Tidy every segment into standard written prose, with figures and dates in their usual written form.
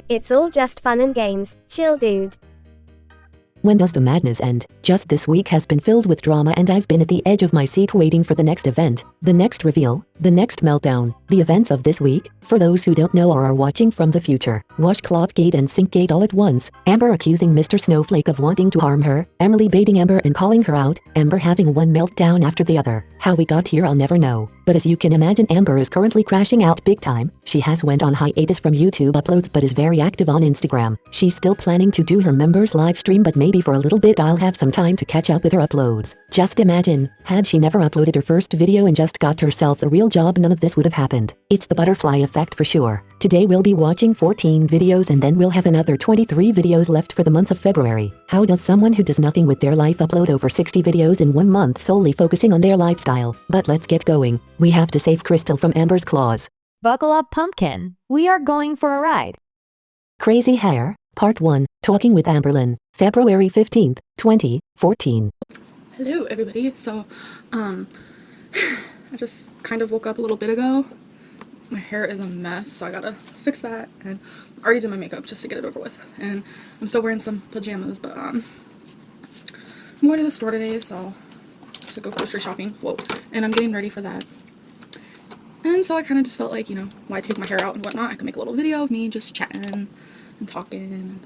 It's all just fun and games, chill dude. When does the madness end? Just this week has been filled with drama and I've been at the edge of my seat waiting for the next event, the next reveal, the next meltdown. The events of this week, for those who don't know or are watching from the future, Washclothgate and Sinkgate all at once, Amber accusing Mr. Snowflake of wanting to harm her, Emily baiting Amber and calling her out, Amber having one meltdown after the other. How we got here I'll never know, but as you can imagine Amber is currently crashing out big time. She has went on hiatus from YouTube uploads but is very active on Instagram. She's still planning to do her members live stream but maybe for a little bit I'll have some time to catch up with her uploads. Just imagine, had she never uploaded her first video and just got herself a real job none of this would have happened. It's the butterfly effect for sure. Today we'll be watching 14 videos and then we'll have another 23 videos left for the month of February. How does someone who does nothing with their life upload over 60 videos in 1 month solely focusing on their lifestyle? But let's get going. We have to save Crystal from Amber's claws. Buckle up, pumpkin. We are going for a ride. Crazy Hair, Part 1, Talking with Amberlynn, February 15th, 2014. Hello everybody. So, I just kind of woke up a little bit ago. My hair is a mess, so I gotta fix that, and I already did my makeup just to get it over with. And I'm still wearing some pajamas, but I'm going to the store today, so to go grocery shopping. Whoa. And I'm getting ready for that. And so I kind of just felt like, why take my hair out and whatnot? I could make a little video of me just chatting and talking and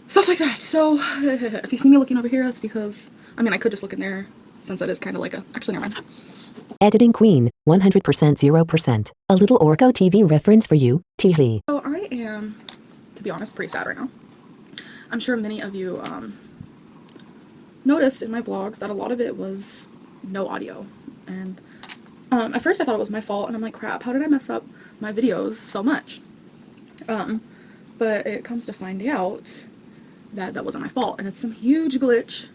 stuff like that. So if you see me looking over here, that's because, I could just look in there since it is kind of like actually never mind. Editing Queen, 100% 0%. A little Orco TV reference for you, teehee. So I am, to be honest, pretty sad right now. I'm sure many of you noticed in my vlogs that a lot of it was no audio. And at first I thought it was my fault, and I'm like, crap, how did I mess up my videos so much? But it comes to find out that that wasn't my fault, and it's some huge glitch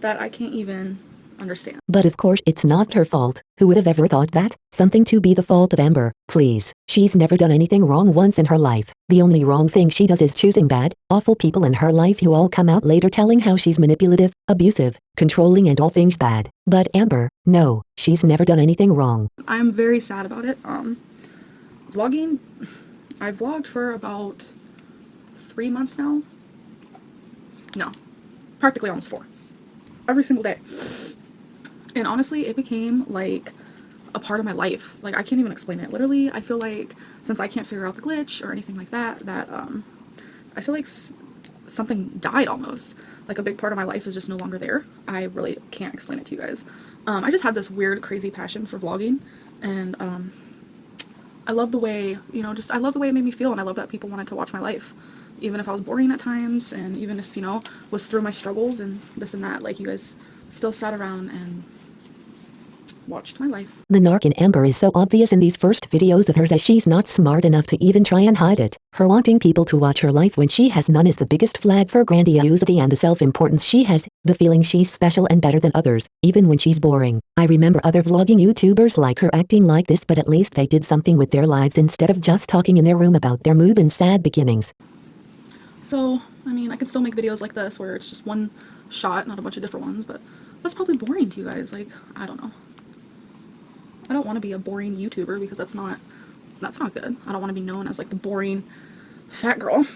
that I can't even understand. But of course it's not her fault. Who would have ever thought that? Something to be the fault of Amber. Please. She's never done anything wrong once in her life. The only wrong thing she does is choosing bad, awful people in her life who all come out later telling how she's manipulative, abusive, controlling and all things bad. But Amber, no, she's never done anything wrong. I'm very sad about it. Vlogging, I vlogged for about 3 months now. No, practically almost 4. Every single day. And honestly, it became like a part of my life. Like, I can't even explain it. Literally, I feel like since I can't figure out the glitch or anything like that, I feel like something died almost. Like a big part of my life is just no longer there. I really can't explain it to you guys. I just had this weird, crazy passion for vlogging, and I love the way, I love the way it made me feel, and I love that people wanted to watch my life. Even if I was boring at times, and even if, was through my struggles and this and that, like, you guys still sat around and watched my life. The narc in Amber is so obvious in these first videos of hers as she's not smart enough to even try and hide it. Her wanting people to watch her life when she has none is the biggest flag for grandiosity and the self-importance she has, the feeling she's special and better than others, even when she's boring. I remember other vlogging YouTubers like her acting like this, but at least they did something with their lives instead of just talking in their room about their mood and sad beginnings. So, I can still make videos like this where it's just one shot, not a bunch of different ones, but that's probably boring to you guys. Like, I don't know. I don't want to be a boring YouTuber because that's not good. I don't want to be known as like the boring fat girl.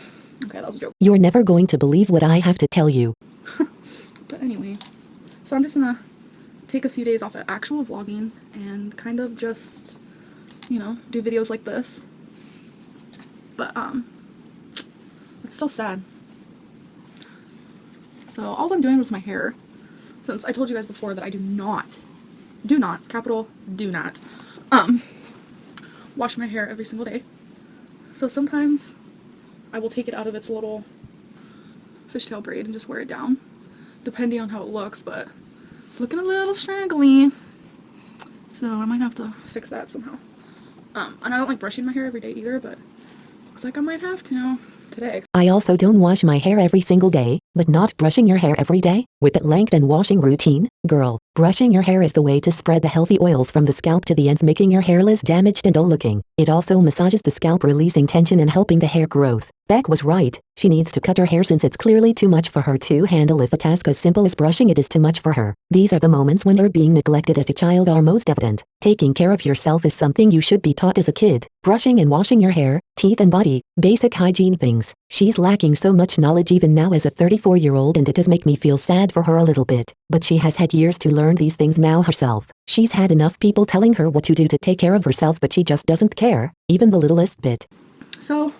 Okay, that was a joke. You're never going to believe what I have to tell you. But anyway, so I'm just gonna take a few days off of actual vlogging and kind of just, do videos like this. But, it's still sad. So all I'm doing with my hair, since I told you guys before that I do not, capital do not, wash my hair every single day. So sometimes I will take it out of its little fishtail braid and just wear it down, depending on how it looks, but it's looking a little straggly. So I might have to fix that somehow. And I don't like brushing my hair every day either, but looks like I might have to today. I also don't wash my hair every single day. but not brushing your hair every day? With that length and washing routine? Girl, brushing your hair is the way to spread the healthy oils from the scalp to the ends, making your hair less damaged and dull looking. It also massages the scalp, releasing tension and helping the hair growth. Beck was right. She needs to cut her hair since it's clearly too much for her to handle. If a task as simple as brushing it is too much for her, these are the moments when her being neglected as a child are most evident. Taking care of yourself is something you should be taught as a kid. Brushing and washing your hair, teeth and body, basic hygiene things. She's lacking so much knowledge even now as a 34-year-old, and it does make me feel sad for her a little bit. But she has had years to learn these things now herself. She's had enough people telling her what to do to take care of herself, but she just doesn't care, even the littlest bit. So,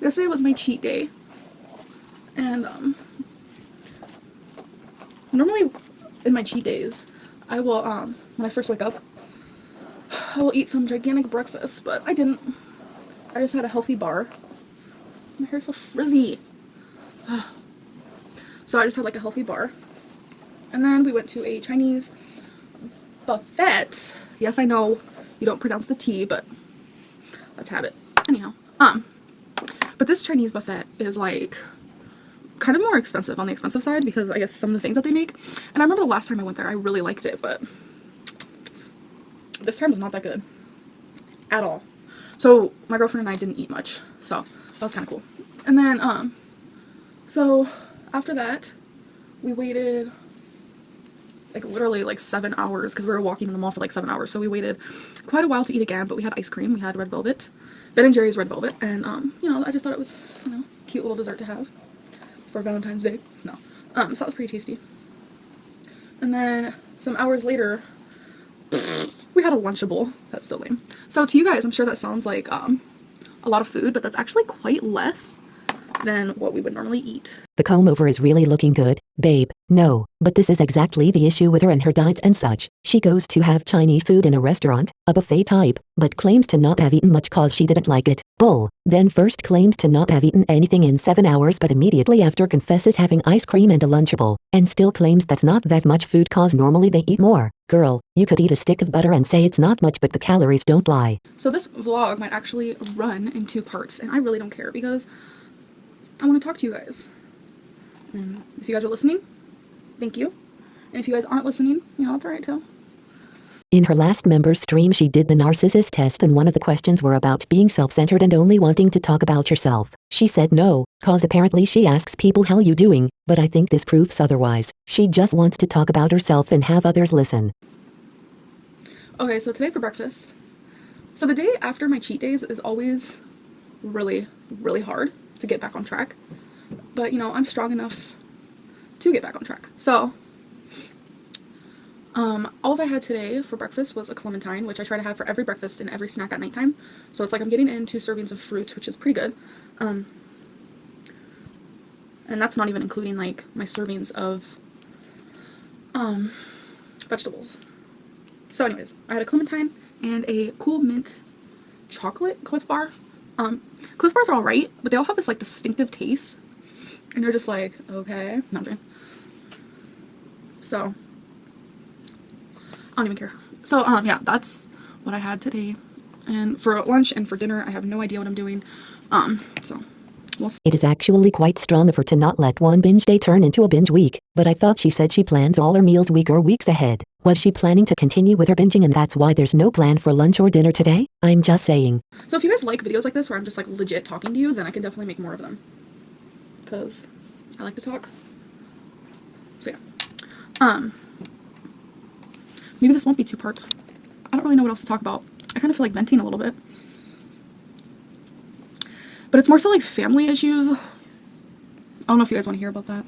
yesterday was my cheat day, and normally in my cheat days, I will, when I first wake up, I will eat some gigantic breakfast, but I didn't. I just had a healthy bar. My hair's so frizzy. So I just had like a healthy bar, and then we went to a Chinese buffet. Yes, I know you don't pronounce the T, but let's have it. Anyhow, but this Chinese buffet is like kind of more expensive, on the expensive side, because I guess some of the things that they make. And I remember the last time I went there, I really liked it, but this time was not that good at all. So my girlfriend and I didn't eat much, so that was kind of cool. And then so after that, we waited like literally like 7 hours because we were walking in the mall for like 7 hours. So we waited quite a while to eat again, but we had ice cream. We had red velvet, Ben & Jerry's red velvet, and you know, I just thought it was, you know, cute little dessert to have for Valentine's Day. No, so that was pretty tasty. And then some hours later, we had a Lunchable. That's so lame. So to you guys, I'm sure that sounds like a lot of food, but that's actually quite less than what we would normally eat. The comb over is really looking good, babe. No, but this is exactly the issue with her and her diets and such. She goes to have Chinese food in a restaurant, a buffet type, but claims to not have eaten much cause she didn't like it. Bull. Then first claims to not have eaten anything in 7 hours, but immediately after confesses having ice cream and a Lunchable, and still claims that's not that much food cause normally they eat more. Girl, you could eat a stick of butter and say it's not much, but the calories don't lie. So this vlog might actually run in 2 parts, and I really don't care because I want to talk to you guys. And if you guys are listening, thank you. And if you guys aren't listening, you know, that's alright too. In her last member stream, she did the narcissist test, and one of the questions were about being self-centered and only wanting to talk about yourself. She said no, cause apparently she asks people how you doing, but I think this proves otherwise. She just wants to talk about herself and have others listen. Okay, so today for breakfast. So the day after my cheat days is always really, really hard to get back on track. But, you know, I'm strong enough to get back on track. So, all I had today for breakfast was a clementine, which I try to have for every breakfast and every snack at nighttime. So it's like I'm getting in 2 servings of fruit, which is pretty good. And that's not even including, like, my servings of vegetables. So anyways, I had a clementine and a cool mint chocolate Cliff Bar. Cliff Bars are alright, but they all have this, like, distinctive taste. And you're just like, okay. No, I'm joking. So, I don't even care. So, yeah, that's what I had today. And for lunch and for dinner, I have no idea what I'm doing. So, we'll see. It is actually quite strong of her to not let one binge day turn into a binge week, but I thought she said she plans all her meals week or weeks ahead. Was she planning to continue with her binging and that's why there's no plan for lunch or dinner today? I'm just saying. So if you guys like videos like this where I'm just like legit talking to you, then I can definitely make more of them. Because I like to talk. So yeah. Maybe this won't be 2 parts. I don't really know what else to talk about. I kind of feel like venting a little bit. But it's more so like family issues. I don't know if you guys want to hear about that.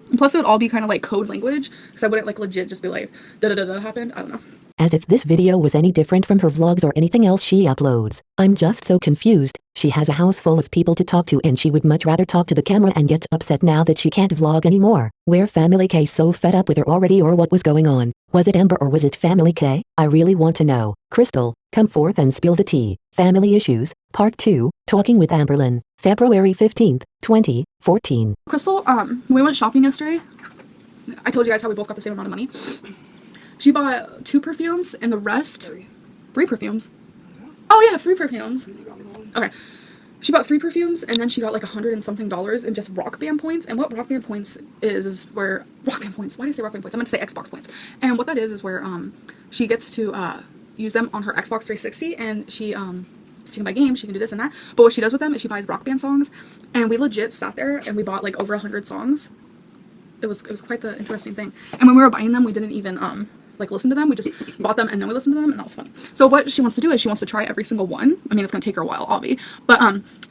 And plus it would all be kind of like code language, because I wouldn't like legit just be like, da-da-da-da happened. I don't know. As if this video was any different from her vlogs or anything else she uploads. I'm just so confused. She has a house full of people to talk to and she would much rather talk to the camera and gets upset now that she can't vlog anymore. Were Family K so fed up with her already, or what was going on? Was it Amber or was it Family K? I really want to know. Crystal, come forth and spill the tea. Family Issues, Part 2, Talking with Amberlynn, February 15th, 2014. Crystal, we went shopping yesterday. I told you guys how we both got the same amount of money. She bought 2 perfumes and the rest... 3 perfumes? Oh yeah, 3 perfumes. Okay. She bought 3 perfumes, and then she got like $100 and something in just Rock Band points. And what Rock Band points is where Rock Band points. Why did I say Rock Band points? I meant to say Xbox points. And what that is where she gets to use them on her Xbox 360, and she can buy games, she can do this and that. But what she does with them is she buys Rock Band songs, and we legit sat there and we bought like over 100 songs. It was quite the interesting thing. And when we were buying them, we didn't even like listen to them. We just bought them and then we listened to them, and that was fun. So what she wants to do is she wants to try every single one. I mean, it's gonna take her a while, obviously, but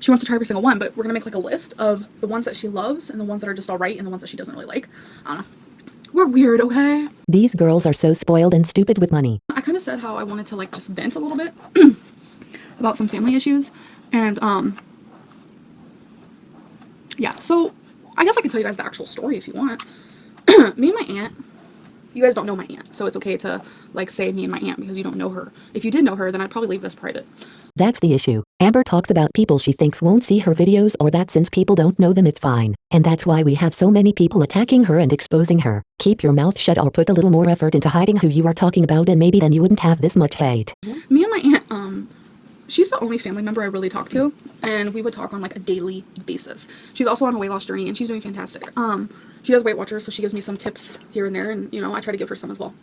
she wants to try every single one. But we're gonna make like a list of the ones that she loves and the ones that are just all right and the ones that she doesn't really like. I don't know. We're weird, okay? These girls are so spoiled and stupid with money. I kind of said how I wanted to like just vent a little bit about some family issues, and yeah. So I guess I can tell you guys the actual story if you want. Me and my aunt. You guys don't know my aunt, so it's okay to like say me and my aunt because you don't know her. If you did know her, then I'd probably leave this private. That's the issue. Amber talks about people she thinks won't see her videos, or that since people don't know them it's fine. And that's why we have so many people attacking her and exposing her. Keep your mouth shut or put a little more effort into hiding who you are talking about, and maybe then you wouldn't have this much hate. Me and my aunt, she's the only family member I really talk to, and we would talk on like a daily basis. She's also on a weight loss journey, and she's doing fantastic. She does Weight Watchers, so she gives me some tips here and there, and you know, I try to give her some as well.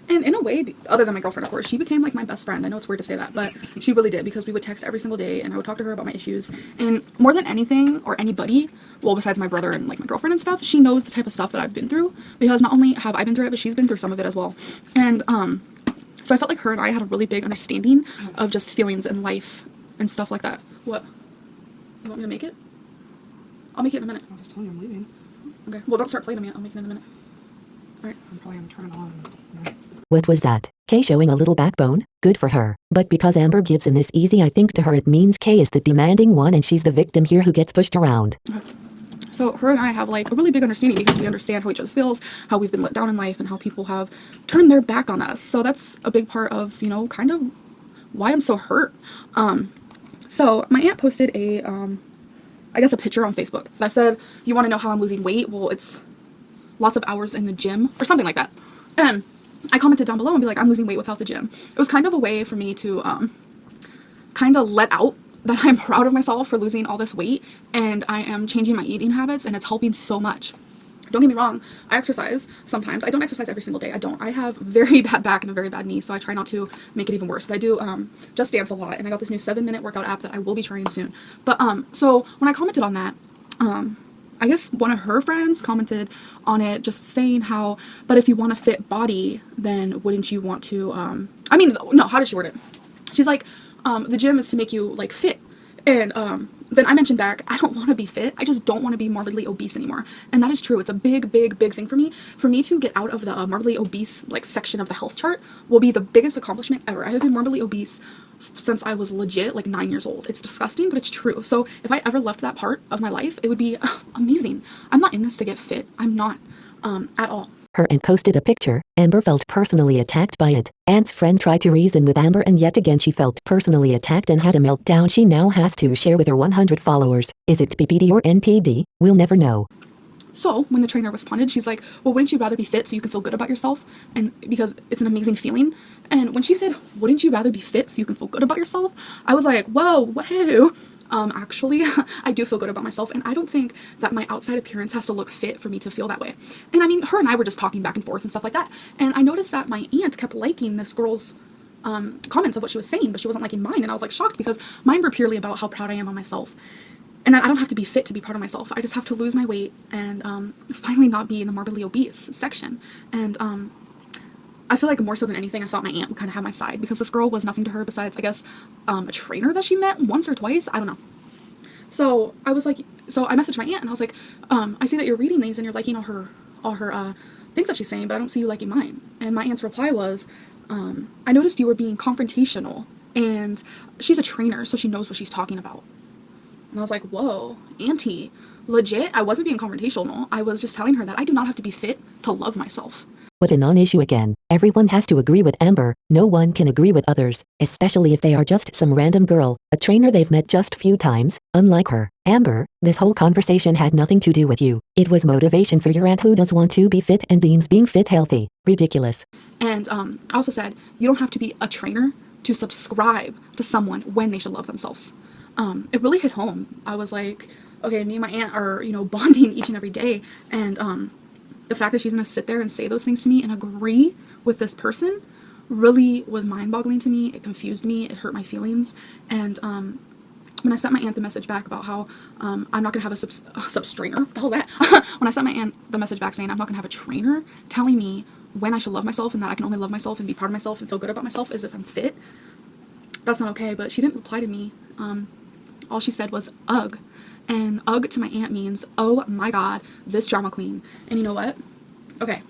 And in a way, other than my girlfriend, of course, she became like my best friend. I know it's weird to say that, but she really did, because we would text every single day, and I would talk to her about my issues. And more than anything or anybody, well, besides my brother and like my girlfriend and stuff, she knows the type of stuff that I've been through, because not only have I been through it, but she's been through some of it as well. And so I felt like her and I had a really big understanding of just feelings and life and stuff like that. What? You want me to make it? I'll make it in a minute. I just told you I'm leaving. Okay. Well, don't start playing them yet. I'll make it in a minute. Alright. I'm probably gonna turn it on. You know. What was that? Kay showing a little backbone? Good for her. But because Amber gives in this easy, I think to her it means Kay is the demanding one and she's the victim here who gets pushed around. Okay. So her and I have like a really big understanding, because we understand how each other feels, how we've been let down in life, and how people have turned their back on us. So that's a big part of, you know, kind of why I'm so hurt. So my aunt posted a I guess a picture on Facebook that said, "You want to know how I'm losing weight? Well, it's lots of hours in the gym," or something like that. And I commented down below and be like, "I'm losing weight without the gym." It was kind of a way for me to kind of let out that I'm proud of myself for losing all this weight, and I am changing my eating habits, and it's helping so much. Don't get me wrong, I exercise sometimes. I don't exercise every single day. I don't. I have very bad back and a very bad knee, so I try not to make it even worse. But I do just dance a lot, and I got this new 7-minute workout app that I will be trying soon. But so when I commented on that, I guess one of her friends commented on it, just saying how, but if you want a fit body, then wouldn't you want to, I mean, no, how did she word it? She's like, the gym is to make you like fit. And then I mentioned back, I don't want to be fit. I just don't want to be morbidly obese anymore. And that is true. It's a big, big, big thing for me. For me to get out of the morbidly obese like section of the health chart will be the biggest accomplishment ever. I have been morbidly obese since I was legit like 9 years old. It's disgusting, but it's true. So if I ever left that part of my life, it would be amazing. I'm not in this to get fit. I'm not at all. Her and posted a picture. Amber felt personally attacked by it. Aunt's friend tried to reason with Amber, and yet again she felt personally attacked and had a meltdown she now has to share with her 100 followers. Is it PPD or NPD? We'll never know. So when the trainer responded, she's like, "Well, wouldn't you rather be fit so you can feel good about yourself? And because it's an amazing feeling." And when she said, "Wouldn't you rather be fit so you can feel good about yourself?" I was like, whoa. Actually, I do feel good about myself, and I don't think that my outside appearance has to look fit for me to feel that way. And I mean, her and I were just talking back and forth and stuff like that. And I noticed that my aunt kept liking this girl's comments of what she was saying, but she wasn't liking mine. And I was like shocked, because mine were purely about how proud I am of myself. And I don't have to be fit to be proud of myself. I just have to lose my weight and finally not be in the morbidly obese section. And I feel like more so than anything, I thought my aunt would kind of have my side, because this girl was nothing to her besides, I guess, a trainer that she met once or twice. I don't know. So I was like, so I messaged my aunt and I was like, I see that you're reading these and you're liking all her things that she's saying, but I don't see you liking mine. And my aunt's reply was, I noticed you were being confrontational, and she's a trainer, so she knows what she's talking about. And I was like, whoa, auntie, legit, I wasn't being confrontational. I was just telling her that I do not have to be fit to love myself. What a non-issue again. Everyone has to agree with Amber. No one can agree with others, especially if they are just some random girl, a trainer they've met just few times. Unlike her, Amber, this whole conversation had nothing to do with you. It was motivation for your aunt who does want to be fit and deems being fit healthy. Ridiculous. And I also said, you don't have to be a trainer to subscribe to someone when they should love themselves. it really hit home. I was like, okay, me and my aunt are, bonding each and every day, and the fact that she's gonna sit there and say those things to me and agree with this person really was mind-boggling to me. It confused me. It hurt my feelings. And when I sent my aunt the message back about how I'm not gonna have a substrainer, what the hell that? When I sent my aunt the message back saying I'm not gonna have a trainer telling me when I should love myself and that I can only love myself and be proud of myself and feel good about myself as if I'm fit, that's not okay. But she didn't reply to me. All she said was ugh. And ugh to my aunt means, oh my god, this drama queen. And you know what? Okay,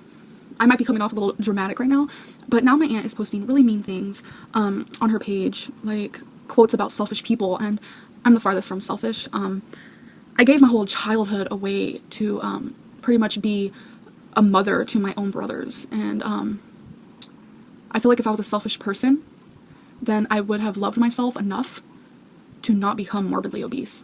I might be coming off a little dramatic right now, but now my aunt is posting really mean things on her page, like quotes about selfish people, and I'm the farthest from selfish. I gave my whole childhood away to pretty much be a mother to my own brothers, and I feel like if I was a selfish person, then I would have loved myself enough to not become morbidly obese.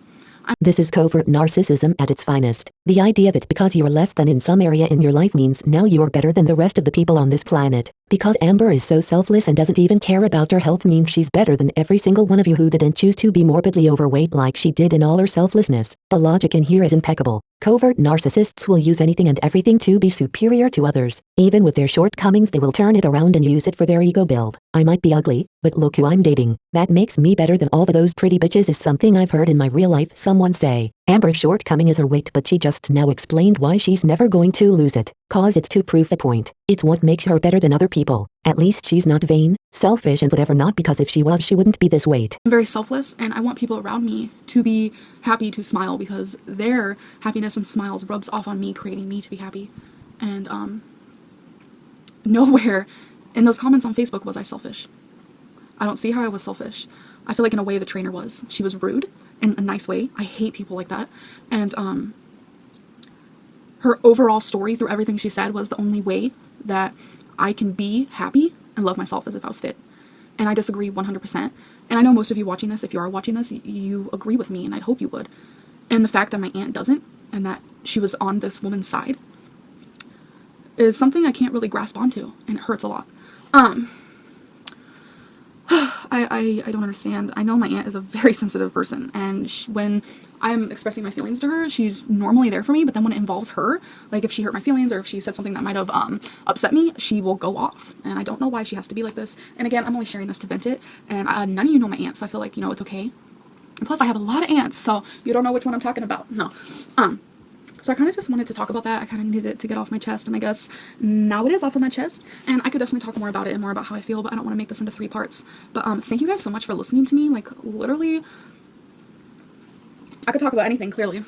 This is covert narcissism at its finest. The idea that because you're less than in some area in your life means now you're better than the rest of the people on this planet. Because Amber is so selfless and doesn't even care about her health means she's better than every single one of you who didn't choose to be morbidly overweight like she did in all her selflessness. The logic in here is impeccable. Covert narcissists will use anything and everything to be superior to others. Even with their shortcomings, they will turn it around and use it for their ego build. I might be ugly, but look who I'm dating. That makes me better than all of those pretty bitches is something I've heard in my real life someone say. Amber's shortcoming is her weight, but she just now explained why she's never going to lose it. Cause it's to prove a point. It's what makes her better than other people. At least she's not vain, selfish and whatever, not because if she was she wouldn't be this weight. I'm very selfless, and I want people around me to be happy, to smile, because their happiness and smiles rubs off on me, creating me to be happy. And nowhere in those comments on Facebook was I selfish. I don't see how I was selfish. I feel like in a way the trainer was. She was rude in a nice way. I hate people like that. And her overall story through everything she said was the only way that I can be happy and love myself as if I was fit. And I disagree 100%. And I know most of you watching this, if you are watching this, you agree with me, and I'd hope you would. And the fact that my aunt doesn't, and that she was on this woman's side, is something I can't really grasp onto, and it hurts a lot. I don't understand. I know my aunt is a very sensitive person, and when I'm expressing my feelings to her, she's normally there for me, but then when it involves her, like if she hurt my feelings or if she said something that might have upset me, she will go off, and I don't know why she has to be like this. And again, I'm only sharing this to vent it, and none of you know my aunt, so I feel like, it's okay. And plus, I have a lot of aunts, so you don't know which one I'm talking about. No. So I kind of just wanted to talk about that. I kind of needed it to get off my chest, and I guess now it is off of my chest, and I could definitely talk more about it and more about how I feel, but I don't want to make this into 3 parts. But thank you guys so much for listening to me. Like, literally, I could talk about anything, clearly.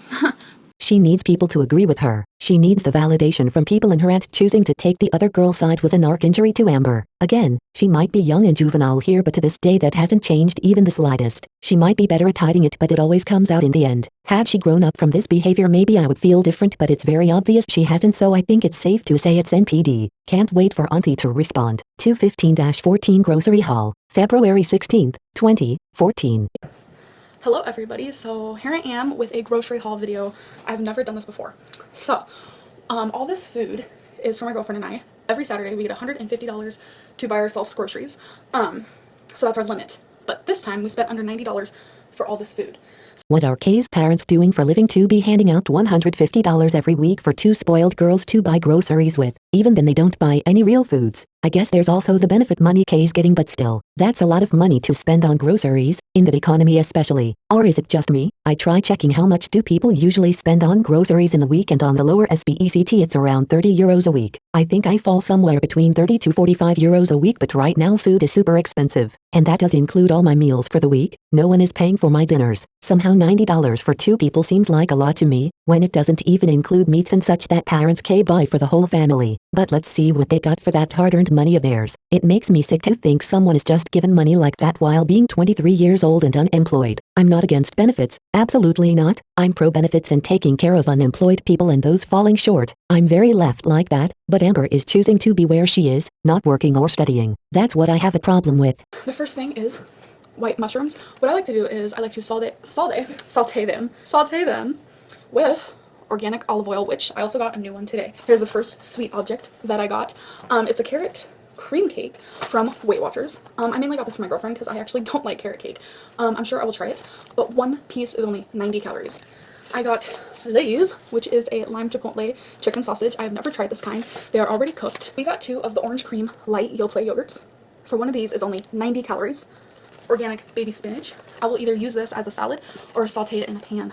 She needs people to agree with her. She needs the validation from people, and her aunt choosing to take the other girl's side was an arc injury to Amber. Again, she might be young and juvenile here, but to this day that hasn't changed even the slightest. She might be better at hiding it, but it always comes out in the end. Had she grown up from this behavior, maybe I would feel different, but it's very obvious she hasn't, so I think it's safe to say it's NPD. Can't wait for Auntie to respond. 215-14 Grocery Haul, February 16th, 2014. Hello everybody, so here I am with a grocery haul video. I've never done this before. So, all this food is for my girlfriend and I. Every Saturday we get $150 to buy ourselves groceries. So that's our limit. But this time we spent under $90 for all this food. What are Kay's parents doing for a living to be handing out $150 every week for 2 spoiled girls to buy groceries with? Even then they don't buy any real foods. I guess there's also the benefit money Kay's getting, but still, that's a lot of money to spend on groceries, in that economy especially. Or is it just me? I try checking how much do people usually spend on groceries in the week, and on the lower SBECT it's around €30 a week. I think I fall somewhere between €30 to €45 a week, but right now food is super expensive. And that does include all my meals for the week. No one is paying for my dinners. Somehow $90 for 2 people seems like a lot to me, when it doesn't even include meats and such that parents can buy for the whole family. But let's see what they got for that hard-earned money of theirs. It makes me sick to think someone is just given money like that while being 23 years old and unemployed. I'm not against benefits, absolutely not. I'm pro benefits and taking care of unemployed people and those falling short. I'm very left like that, but Amber is choosing to be where she is, not working or studying. That's what I have a problem with. The first thing is white mushrooms. What I like to do is I like to saute them with organic olive oil, which I also got a new one today. Here's the first sweet object that I got. It's a carrot cream cake from Weight Watchers. I mainly got this for my girlfriend because I actually don't like carrot cake. I'm sure I will try it, but one piece is only 90 calories. I got these, which is a lime chipotle chicken sausage. I have never tried this kind. They are already cooked. We got 2 of the orange cream light Yoplait yogurts. For one of these is only 90 calories. Organic baby spinach. I will either use this as a salad or saute it in a pan.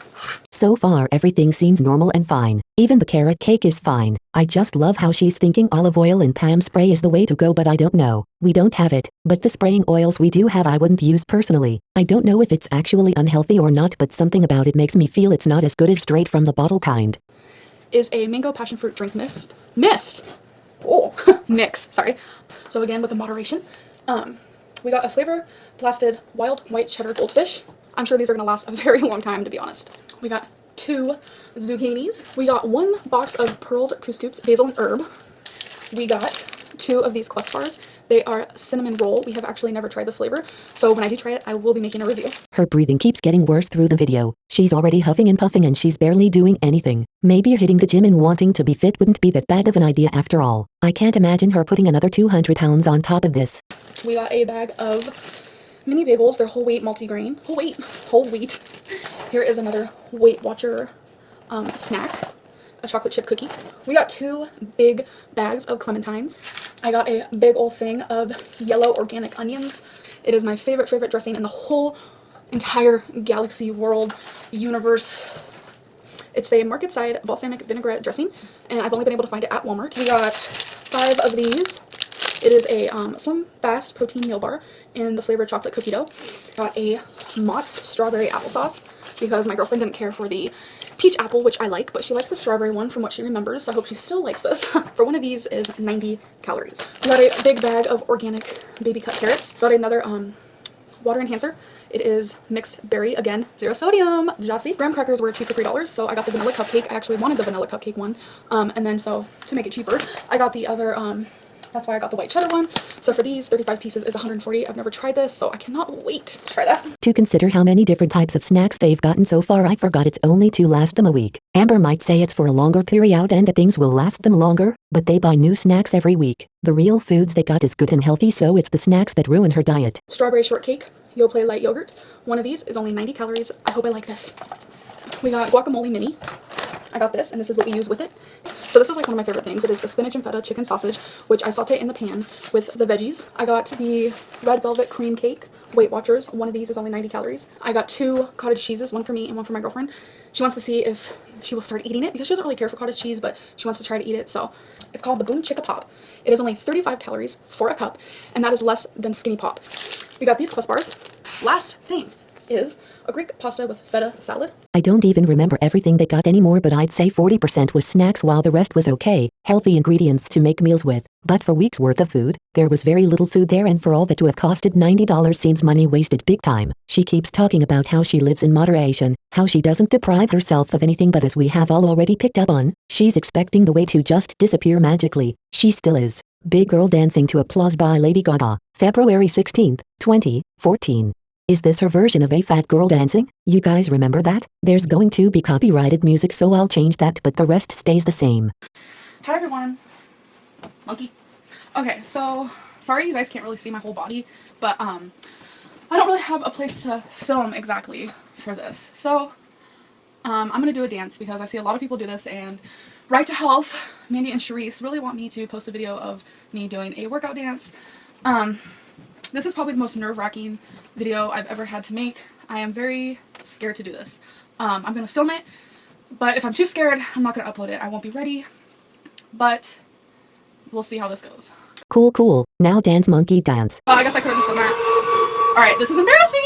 So far everything seems normal and fine. Even the carrot cake is fine. I just love how she's thinking olive oil and palm spray is the way to go, but I don't know. We don't have it, but the spraying oils we do have I wouldn't use personally. I don't know if it's actually unhealthy or not, but something about it makes me feel it's not as good as straight from the bottle kind. Is a mango passion fruit drink mist. Oh, mix, sorry. So again, with the moderation. We got a flavor blasted wild white cheddar goldfish. I'm sure these are gonna last a very long time, to be honest. We got 2 zucchinis. We got 1 box of pearled couscous, basil and herb. We got 2 of these Quest bars. They are cinnamon roll. We have actually never tried this flavor, so when I do try it, I will be making a review. Her breathing keeps getting worse through the video. She's already huffing and puffing and she's barely doing anything. Maybe hitting the gym and wanting to be fit wouldn't be that bad of an idea after all. I can't imagine her putting another 200 pounds on top of this. We got a bag of mini bagels. They're whole wheat multigrain. Whole wheat. Here is another Weight Watcher snack. A chocolate chip cookie. We got 2 big bags of clementines. I got a big old thing of yellow organic onions. It is my favorite dressing in the whole entire galaxy, world, universe. It's a market side balsamic vinaigrette dressing, and I've only been able to find it at Walmart. We got 5 of these. It is a slim fast protein meal bar in the flavor chocolate cookie dough. Got a Mott's strawberry applesauce because my girlfriend didn't care for the peach apple, which I like, but she likes the strawberry one from what she remembers, so I hope she still likes this. For one of these is 90 calories. We got a big bag of organic baby cut carrots. Got another water enhancer. It is mixed berry, again, 0 sodium. Did y'all see? Graham crackers were 2 for $3, so I got the vanilla cupcake. I actually wanted the vanilla cupcake one, and then so to make it cheaper, I got the other that's why I got the white cheddar one. So for these, 35 pieces is 140. I've never tried this, so I cannot wait to try that. To consider how many different types of snacks they've gotten so far, I forgot it's only to last them a week. Amber might say it's for a longer period and that things will last them longer, but they buy new snacks every week. The real foods they got is good and healthy, so it's the snacks that ruin her diet. Strawberry shortcake, Yoplait light yogurt. One of these is only 90 calories. I hope I like this. We got guacamole mini. I got this, and this is what we use with it. So this is like one of my favorite things. It is the spinach and feta chicken sausage, which I saute in the pan with the veggies. I got the red velvet cream cake, Weight Watchers. One of these is only 90 calories. I got 2 cottage cheeses, one for me and one for my girlfriend. She wants to see if she will start eating it because she doesn't really care for cottage cheese, but she wants to try to eat it. So it's called the Boom Chicka Pop. It is only 35 calories for a cup, and that is less than Skinny Pop. We got these Quest bars. Last thing is a Greek pasta with feta salad. I don't even remember everything they got anymore, but I'd say 40% was snacks while the rest was okay, healthy ingredients to make meals with. But for weeks worth of food, there was very little food there, and for all that to have costed $90 seems money wasted big time. She keeps talking about how she lives in moderation, how she doesn't deprive herself of anything, but as we have all already picked up on, she's expecting the weight to just disappear magically. She still is. Big Girl Dancing to Applause by Lady Gaga, February 16th, 2014. Is this her version of a fat girl dancing? You guys remember that? There's going to be copyrighted music, so I'll change that, but the rest stays the same. Hi everyone. Monkey. Okay, so sorry you guys can't really see my whole body, but I don't really have a place to film exactly for this. So I'm gonna do a dance because I see a lot of people do this, and Right to Health, Mandy and Sharice really want me to post a video of me doing a workout dance. This is probably the most nerve-wracking video I've ever had to make. I am very scared to do this. I'm gonna film it, but if I'm too scared, I'm not gonna upload it. I won't be ready, but we'll see how this goes. Cool. Now dance, monkey, dance. Oh, I guess I could have just done that. Alright, this is embarrassing!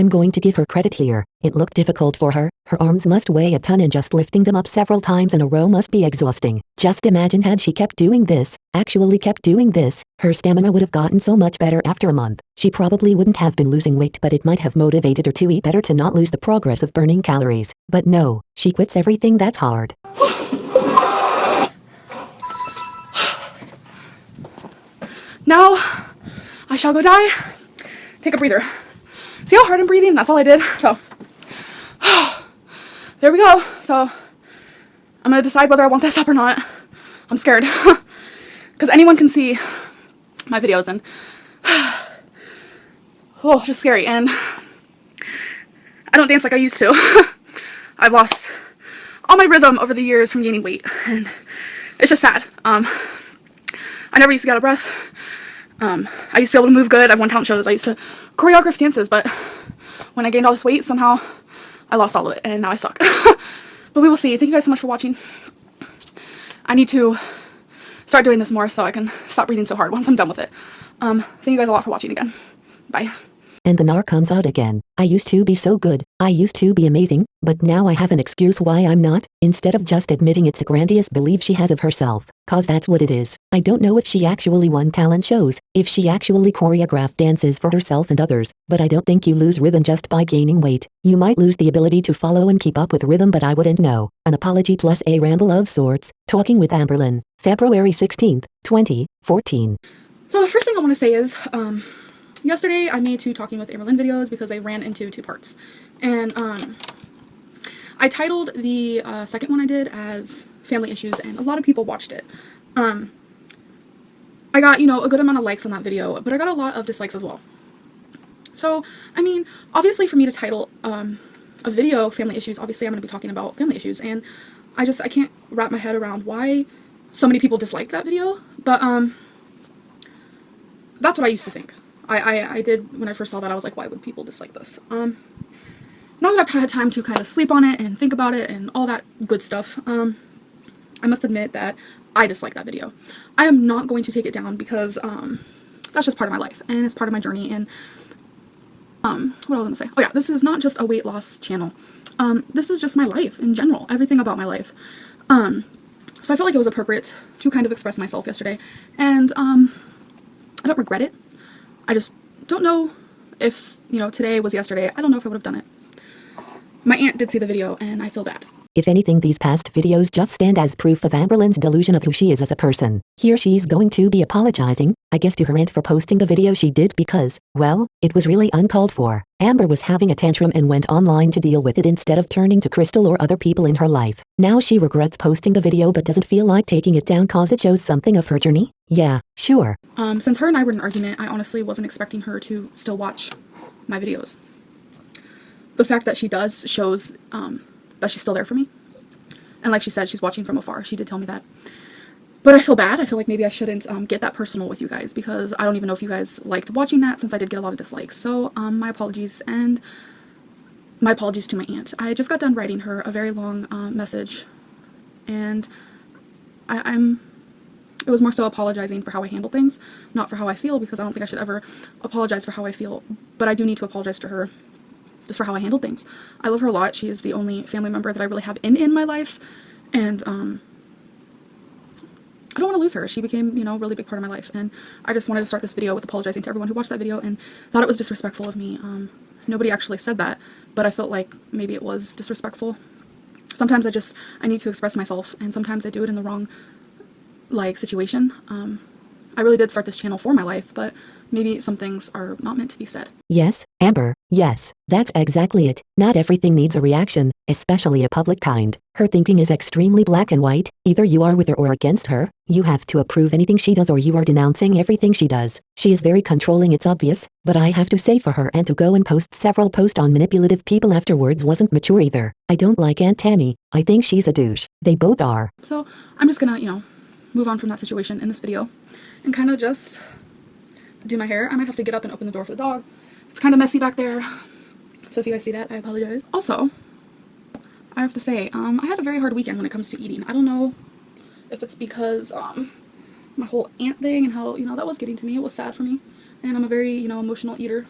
I'm going to give her credit here. It looked difficult for her. Her arms must weigh a ton and just lifting them up several times in a row must be exhausting. Just imagine had she kept doing this, actually kept doing this, her stamina would have gotten so much better after a month. She probably wouldn't have been losing weight, but it might have motivated her to eat better to not lose the progress of burning calories. But no, she quits everything. That's hard. Now, I shall go die. Take a breather. See how hard I'm breathing? That's all I did. So, there we go. So, I'm going to decide whether I want this up or not. I'm scared. Because anyone can see my videos and, oh, just scary. And I don't dance like I used to. I've lost all my rhythm over the years from gaining weight. And it's just sad. I never used to get out of breath. I used to be able to move good. I've won talent shows. I used to choreograph dances, but when I gained all this weight, somehow I lost all of it, and now I suck. But we will see. Thank you guys so much for watching. I need to start doing this more so I can stop breathing so hard once I'm done with it. Thank you guys a lot for watching again. Bye. And the nar comes out again. I used to be so good. I used to be amazing, but now I have an excuse why I'm not, instead of just admitting it's a grandiose belief she has of herself, cause that's what it is. I don't know if she actually won talent shows, if she actually choreographed dances for herself and others, but I don't think you lose rhythm just by gaining weight. You might lose the ability to follow and keep up with rhythm, but I wouldn't know. An apology plus a ramble of sorts. Talking with Amberlynn, February 16th, 2014. So the first thing I want to say is, yesterday I made 2 Talking with Amberlynn videos because they ran into 2 parts. And I titled the second one I did as Family Issues, and a lot of people watched it. I got, a good amount of likes on that video, but I got a lot of dislikes as well. So, I mean, obviously for me to title a video Family Issues, obviously I'm going to be talking about family issues, and I can't wrap my head around why so many people disliked that video, but that's what I used to think. I did, when I first saw that, I was like, why would people dislike this? Now that I've had time to kind of sleep on it and think about it and all that good stuff, I must admit that I dislike that video. I am not going to take it down because that's just part of my life and it's part of my journey. And what else was I gonna say? Oh yeah, this is not just a weight loss channel. This is just my life in general, everything about my life. So I felt like it was appropriate to kind of express myself yesterday, and I don't regret it. I just don't know if, today was yesterday. I don't know if I would have done it. My aunt did see the video, and I feel bad. If anything, these past videos just stand as proof of Amberlynn's delusion of who she is as a person. Here she's going to be apologizing, I guess, to her aunt for posting the video she did because, well, it was really uncalled for. Amber was having a tantrum and went online to deal with it instead of turning to Crystal or other people in her life. Now she regrets posting the video but doesn't feel like taking it down cause it shows something of her journey? Yeah, sure. Since her and I were in an argument, I honestly wasn't expecting her to still watch my videos. The fact that she does shows that she's still there for me. And like she said, she's watching from afar. She did tell me that. But I feel bad. I feel like maybe I shouldn't get that personal with you guys because I don't even know if you guys liked watching that since I did get a lot of dislikes. So my apologies, and my apologies to my aunt. I just got done writing her a very long message, and it was more so apologizing for how I handle things, not for how I feel, because I don't think I should ever apologize for how I feel. But I do need to apologize to her just for how I handle things. I love her a lot. She is the only family member that I really have in my life, and I don't want to lose her. She became, a really big part of my life, and I just wanted to start this video with apologizing to everyone who watched that video and thought it was disrespectful of me. Nobody actually said that, but I felt like maybe it was disrespectful. Sometimes I need to express myself, and sometimes I do it in the wrong, situation. I really did start this channel for my life, but maybe some things are not meant to be said. Yes, Amber, yes, that's exactly it. Not everything needs a reaction, especially a public kind. Her thinking is extremely black and white. Either you are with her or against her. You have to approve anything she does or you are denouncing everything she does. She is very controlling, it's obvious, but I have to say for her and to go and post several posts on manipulative people afterwards wasn't mature either. I don't like Aunt Tammy. I think she's a douche. They both are. So I'm just gonna, move on from that situation in this video and kind of just do my hair. I might have to get up and open the door for the dog. It's kind of messy back there, so if you guys see that, I apologize. Also, I have to say, I had a very hard weekend when it comes to eating. I don't know if it's because my whole aunt thing and how, that was getting to me. It was sad for me, and I'm a very, emotional eater.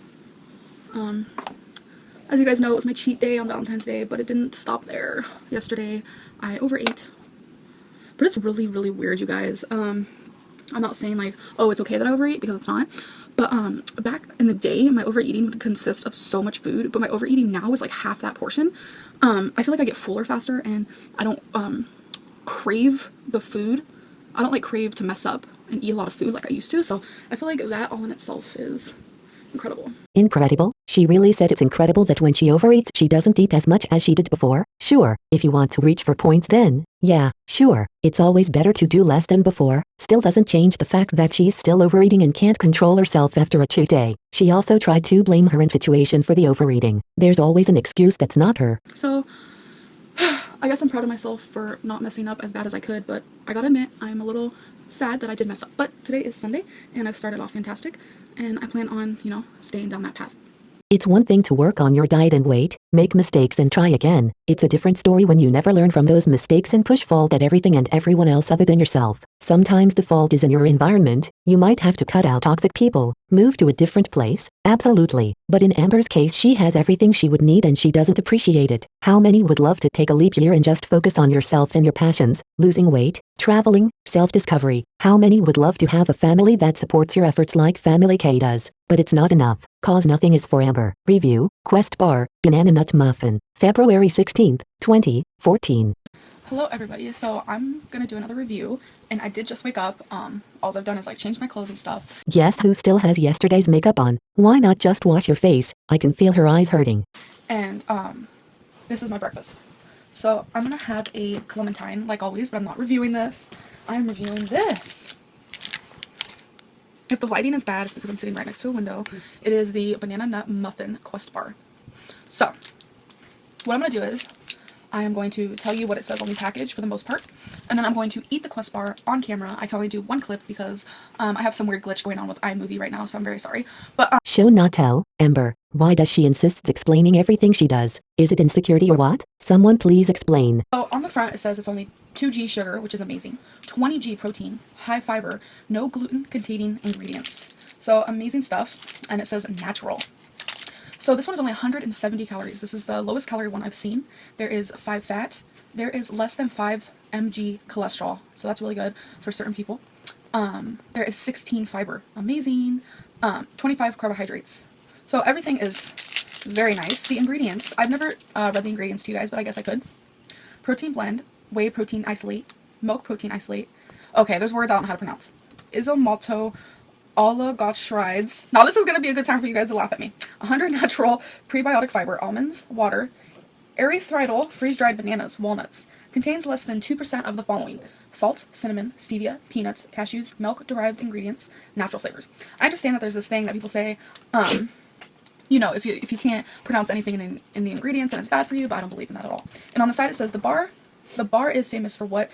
As you guys know, it was my cheat day on Valentine's Day, but it didn't stop there. Yesterday, I overate. But it's really, really weird, you guys. I'm not saying like, oh, it's okay that I overeat, because it's not. But back in the day, my overeating would consist of so much food, but my overeating now is like half that portion. I feel like I get fuller faster, and I don't crave the food. I don't like crave to mess up and eat a lot of food like I used to. So I feel like that all in itself is incredible. Incredible. She really said it's incredible that when she overeats she doesn't eat as much as she did before. Sure, if you want to reach for points then, yeah, sure. It's always better to do less than before. Still doesn't change the fact that she's still overeating and can't control herself after a cheat day. She also tried to blame her own situation for the overeating. There's always an excuse that's not her. So I guess I'm proud of myself for not messing up as bad as I could, but I gotta admit, I'm a little sad that I did mess up. But today is Sunday, and I've started off fantastic, and I plan on, staying down that path. It's one thing to work on your diet and weight, make mistakes and try again. It's a different story when you never learn from those mistakes and push fault at everything and everyone else other than yourself. Sometimes the fault is in your environment. You might have to cut out toxic people, move to a different place, absolutely. But in Amber's case, she has everything she would need and she doesn't appreciate it. How many would love to take a leap year and just focus on yourself and your passions, losing weight, traveling, self-discovery? How many would love to have a family that supports your efforts like Family K does? But it's not enough, cause nothing is for Amber. Review, Quest Bar, Banana Nut Muffin, February 16th, 2014. Hello everybody, so I'm gonna do another review, and I did just wake up. All I've done is like change my clothes and stuff. Guess who still has yesterday's makeup on? Why not just wash your face? I can feel her eyes hurting. And this is my breakfast. So I'm gonna have a clementine like always, but I'm not reviewing this. I'm reviewing this. If the lighting is bad, it's because I'm sitting right next to a window. It is the Banana Nut Muffin Quest Bar. So what I'm gonna do is I am going to tell you what it says on the package for the most part, and then I'm going to eat the Quest Bar on camera. I can only do one clip because I have some weird glitch going on with iMovie right now, so I'm very sorry. But Show not tell, Amber. Why does she insist explaining everything she does? Is it insecurity or what? Someone please explain. so on the front it says it's only 2G sugar, which is amazing, 20G protein, high fiber, no gluten containing ingredients. So amazing stuff, and it says natural. So this one is only 170 calories. This is the lowest calorie one I've seen. There is 5 fat. There is less than 5 mg cholesterol. So that's really good for certain people. There is 16 fiber. Amazing. 25 carbohydrates. So everything is very nice. The ingredients, I've never read the ingredients to you guys, but I guess I could. Protein blend, whey protein isolate, milk protein isolate. Okay, there's words I don't know how to pronounce. Isomalto oligosaccharides. Now this is going to be a good time for you guys to laugh at me. 100 natural prebiotic fiber, almonds, water, erythritol, freeze-dried bananas, walnuts. Contains less than 2% of the following: salt, cinnamon, stevia, peanuts, cashews, milk-derived ingredients, natural flavors. I understand that there's this thing that people say, if you can't pronounce anything in the ingredients, then it's bad for you, but I don't believe in that at all. And on the side it says the bar is famous for what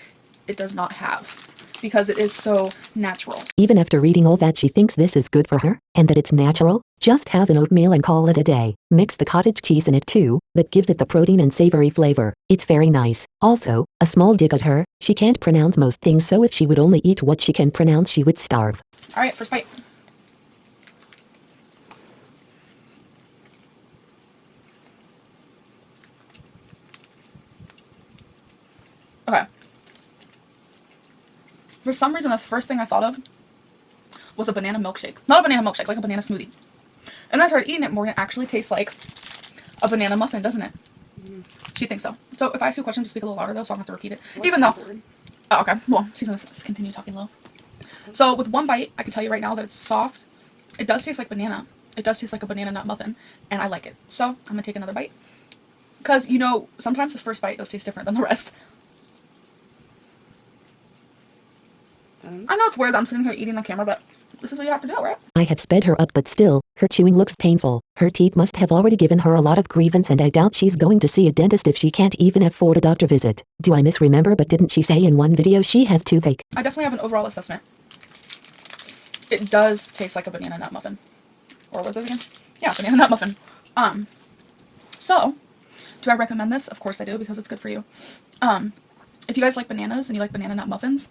it does not have, because it is so natural. Even after reading all that, she thinks this is good for her, and that it's natural. Just have an oatmeal and call it a day. Mix the cottage cheese in it too, that gives it the protein and savory flavor. It's very nice. Also, a small dig at her, she can't pronounce most things, so if she would only eat what she can pronounce, she would starve. Alright, first bite. Okay. For some reason, the first thing I thought of was a banana milkshake. Not a banana milkshake, like a banana smoothie. And then I started eating it more, and it actually tastes like a banana muffin, doesn't it? Mm-hmm. She thinks so. So if I ask you a question, just speak a little louder, though, so I don't have to repeat it. Even though... Oh, okay. Well, she's going to continue talking low. So with one bite, I can tell you right now that it's soft. It does taste like banana. It does taste like a banana nut muffin, and I like it. So I'm going to take another bite. Because, sometimes the first bite does taste different than the rest. I know it's weird that I'm sitting here eating on camera, but this is what you have to do, right? I have sped her up, but still, her chewing looks painful. Her teeth must have already given her a lot of grievance, and I doubt she's going to see a dentist if she can't even afford a doctor visit. Do I misremember, but didn't she say in one video she has toothache? I definitely have an overall assessment. It does taste like a banana nut muffin. Or what is it again? Yeah, banana nut muffin. So, do I recommend this? Of course I do, because it's good for you. If you guys like bananas and you like banana nut muffins,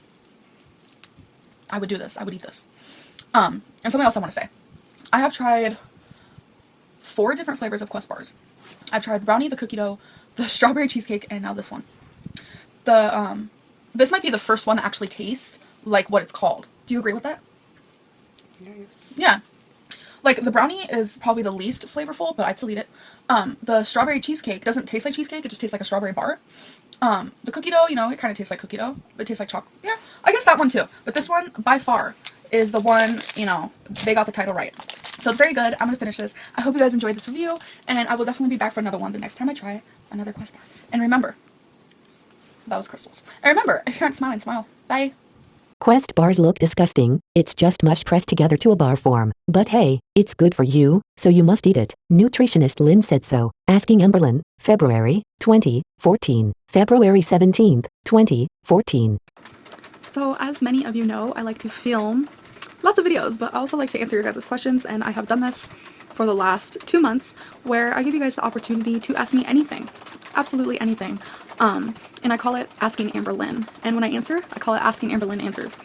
I would do this. I would eat this. And something else I want to say. I have tried 4 different flavors of Quest bars. I've tried the brownie, the cookie dough, the strawberry cheesecake, and now this one. This might be the first one that actually tastes like what it's called. Do you agree with that? Yeah, I guess. Yeah. Like, the brownie is probably the least flavorful, but I'd still eat it. The strawberry cheesecake doesn't taste like cheesecake, it just tastes like a strawberry bar. The cookie dough, you know, it kind of tastes like cookie dough. It tastes like chocolate. Yeah, I guess that one too. But this one, by far, is the one, you know, they got the title right. So it's very good. I'm going to finish this. I hope you guys enjoyed this review, and I will definitely be back for another one the next time I try another Quest bar. And remember, that was crystals. And remember, if you aren't smiling, smile. Bye. Quest bars look disgusting, it's just mush pressed together to a bar form. But hey, it's good for you, so you must eat it. Nutritionist Lynn said so. Asking Amberlynn, February 2014. February 17th, 2014. So, as many of you know, I like to film lots of videos, but I also like to answer your guys' questions, and I have done this for the last 2 months, where I give you guys the opportunity to ask me anything. Absolutely anything. And I call it Asking Amberlynn. And when I answer, I call it Asking Amberlynn Answers.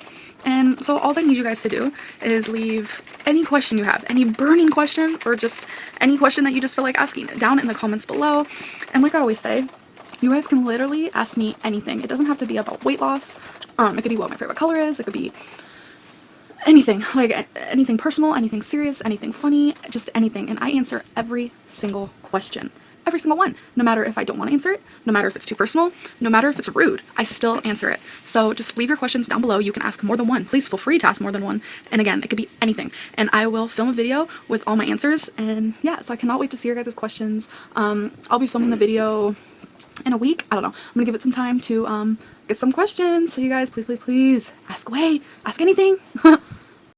And so all I need you guys to do is leave any question you have, any burning question, or just any question that you just feel like asking down in the comments below. And like I always say, you guys can literally ask me anything. It doesn't have to be about weight loss. It could be what my favorite color is. It could be anything, like anything personal, anything serious, anything funny, just anything. And I answer every single question. Every single one. No matter if I don't want to answer it, no matter if it's too personal, no matter if it's rude, I still answer it. So just leave your questions down below. You can ask more than one. Please feel free to ask more than one. And again, it could be anything. And I will film a video with all my answers. And yeah, so I cannot wait to see your guys' questions. I'll be filming the video in a week. I don't know. I'm gonna give it some time to get some questions. So you guys, please, please, please ask away. Ask anything.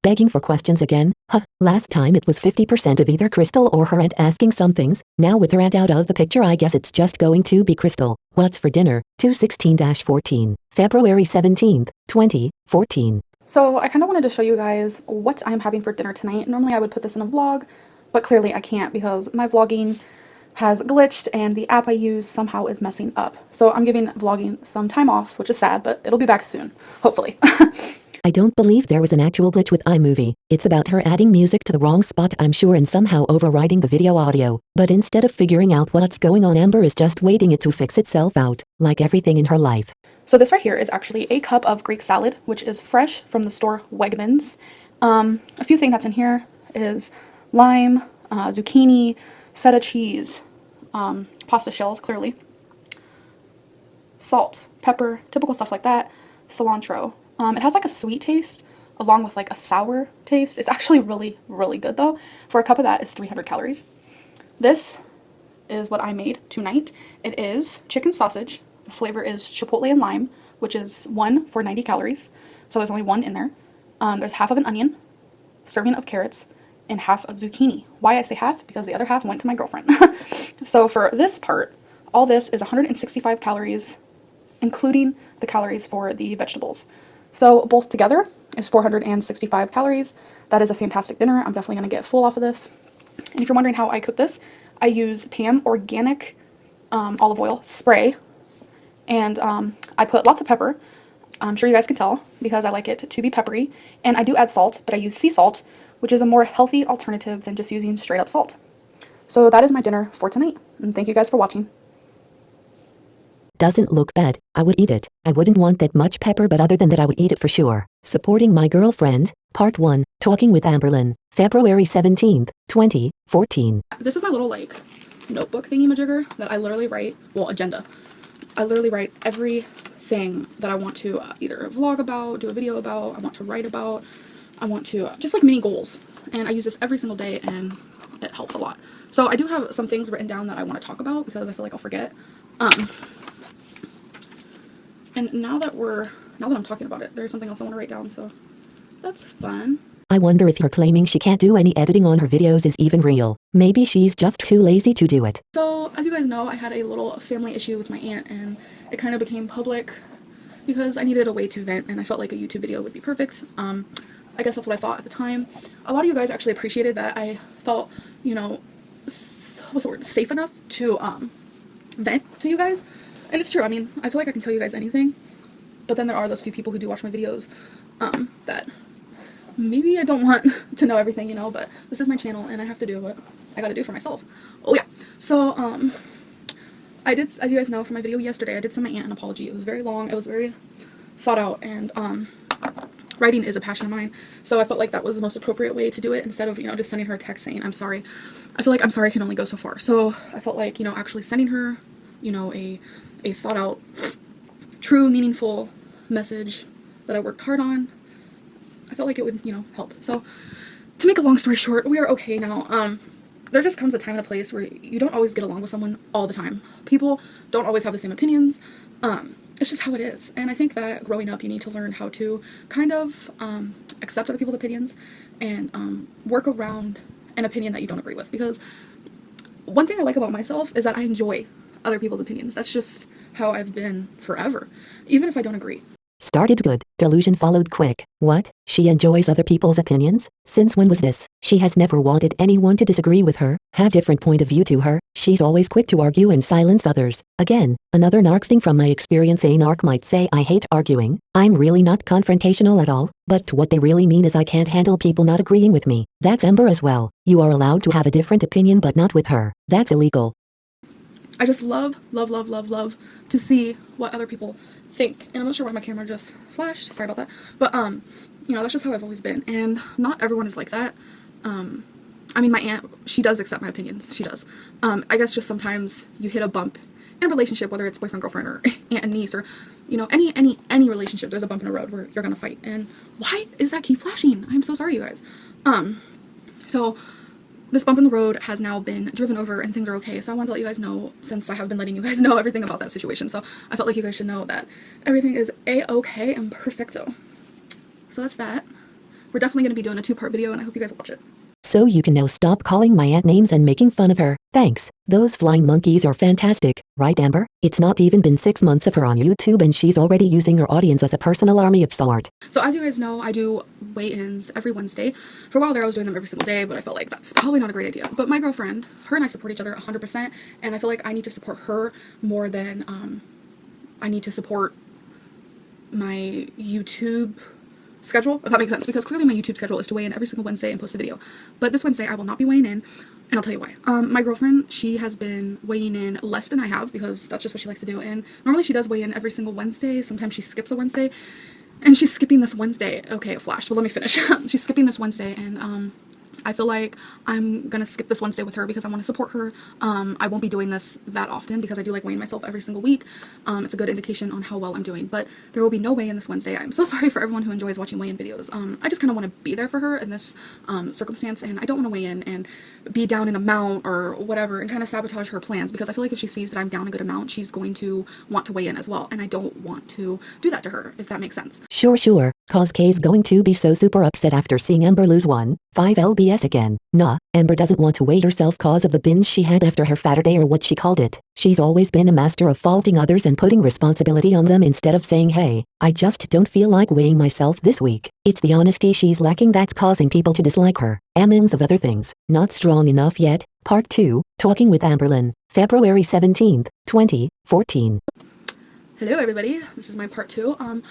Begging for questions again? Huh, last time it was 50% of either Crystal or her aunt asking some things. Now with her aunt out of the picture, I guess it's just going to be Crystal. What's for dinner? 216-14. February 17th, 2014. So I kind of wanted to show you guys what I'm having for dinner tonight. Normally I would put this in a vlog, but clearly I can't because my vlogging has glitched and the app I use somehow is messing up. So I'm giving vlogging some time off, which is sad, but it'll be back soon, hopefully. I don't believe there was an actual glitch with iMovie. It's about her adding music to the wrong spot, I'm sure, and somehow overriding the video audio. But instead of figuring out what's going on, Amber is just waiting it to fix itself out, like everything in her life. So this right here is actually a cup of Greek salad, which is fresh from the store Wegmans. A few things that's in here is lime, zucchini, feta cheese, pasta shells, clearly, salt, pepper, typical stuff like that, cilantro. It has like a sweet taste along with like a sour taste. It's actually really, really good though. For a cup of that is 300 calories. This is what I made tonight. It is chicken sausage. The flavor is chipotle and lime, which is 1 for 90 calories. So there's only 1 in there. There's half of an onion, serving of carrots, and half of zucchini. Why I say half? Because the other half went to my girlfriend. So for this part, all this is 165 calories, including the calories for the vegetables. So both together is 465 calories. That is a fantastic dinner. I'm definitely going to get full off of this. And if you're wondering how I cook this, I use Pam Organic olive oil spray. And I put lots of pepper. I'm sure you guys can tell because I like it to be peppery. And I do add salt, but I use sea salt, which is a more healthy alternative than just using straight up salt. So that is my dinner for tonight. And thank you guys for watching. Doesn't look bad. I would eat it. I wouldn't want that much pepper, but other than that I would eat it for sure. Supporting my girlfriend, Part 1, Talking with Amberlynn, February 17th, 2014. This is my little like notebook thingy-majigger that I literally write, well, agenda. I literally write everything that I want to either vlog about, do a video about, I want to write about, I want to, just like mini goals. And I use this every single day and it helps a lot. So I do have some things written down that I want to talk about because I feel like I'll forget. And now that I'm talking about it, there's something else I want to write down, so that's fun. I wonder if her claiming she can't do any editing on her videos is even real. Maybe she's just too lazy to do it. So, as you guys know, I had a little family issue with my aunt, and it kind of became public because I needed a way to vent, and I felt like a YouTube video would be perfect. I guess that's what I thought at the time. A lot of you guys actually appreciated that I felt, you know, what's the word, safe enough to vent to you guys. And it's true. I mean, I feel like I can tell you guys anything, but then there are those few people who do watch my videos that maybe I don't want to know everything, you know, but this is my channel and I have to do what I gotta do for myself. Oh yeah. So, as you guys know from my video yesterday, I did send my aunt an apology. It was very long, it was very thought out, and, writing is a passion of mine, so I felt like that was the most appropriate way to do it instead of, you know, just sending her a text saying, I'm sorry. I feel like I'm sorry can only go so far. So I felt like, you know, actually sending her, you know, a thought out, true, meaningful message that I worked hard on, I felt like it would, you know, help. So to make a long story short, we are okay now. There just comes a time and a place where you don't always get along with someone all the time. People don't always have the same opinions. It's just how it is. And I think that growing up, you need to learn how to kind of accept other people's opinions and work around an opinion that you don't agree with. Because one thing I like about myself is that I enjoy other people's opinions. That's just how I've been forever, even if I don't agree. Started good, delusion followed quick. What? She enjoys other people's opinions? Since when was this? She has never wanted anyone to disagree with her, have different point of view to her. She's always quick to argue and silence others. Again, another narc thing from my experience. A narc might say I hate arguing. I'm really not confrontational at all, but what they really mean is I can't handle people not agreeing with me. That's Amber as well. You are allowed to have a different opinion but not with her. That's illegal. I just love to see what other people think. And I'm not sure why my camera just flashed. Sorry about that. But, you know, that's just how I've always been. And not everyone is like that. I mean, my aunt, she does accept my opinions. She does. I guess just sometimes you hit a bump in a relationship, whether it's boyfriend, girlfriend, or aunt and niece, or, you know, any relationship, there's a bump in the road where you're gonna fight. And why is that keep flashing? I'm so sorry, you guys. So this bump in the road has now been driven over and things are okay. So I wanted to let you guys know, since I have been letting you guys know everything about that situation. So I felt like you guys should know that everything is a-okay and perfecto. So that's that. We're definitely going to be doing a 2-part video and I hope you guys watch it. So you can now stop calling my aunt names and making fun of her. Thanks. Those flying monkeys are fantastic, right Amber? It's not even been 6 months of her on YouTube and she's already using her audience as a personal army of sort. So as you guys know, I do weigh-ins every Wednesday. For a while there I was doing them every single day, but I felt like that's probably not a great idea. But my girlfriend, her and I support each other 100%, and I feel like I need to support her more than I need to support my YouTube schedule, if that makes sense, because clearly my YouTube schedule is to weigh in every single Wednesday and post a video. But this Wednesday I will not be weighing in, and I'll tell you why. My girlfriend, she has been weighing in less than I have because that's just what she likes to do, and normally she does weigh in every single Wednesday. Sometimes she skips a Wednesday, and she's skipping this Wednesday. Okay, it flashed, but let me finish. She's skipping this Wednesday, and I feel like I'm gonna skip this Wednesday with her because I want to support her. I won't be doing this that often because I do like weighing myself every single week. It's a good indication on how well I'm doing, but there will be no weigh-in this Wednesday. I'm so sorry for everyone who enjoys watching weigh-in videos. I just kind of want to be there for her in this circumstance, and I don't want to weigh in and be down an amount or whatever and kind of sabotage her plans, because I feel like if she sees that I'm down a good amount, she's going to want to weigh in as well, and I don't want to do that to her, if that makes sense. Sure, cause Kay's going to be so super upset after seeing Amber lose 1.5 lbs again. Nah, Amber doesn't want to weigh herself cause of the binge she had after her Saturday, or what she called it. She's always been a master of faulting others and putting responsibility on them instead of saying, hey, I just don't feel like weighing myself this week. It's the honesty she's lacking that's causing people to dislike her. Amins of other things. Not strong enough yet. Part 2, Talking with Amberlynn, February 17th, 2014. Hello everybody, this is my part 2. I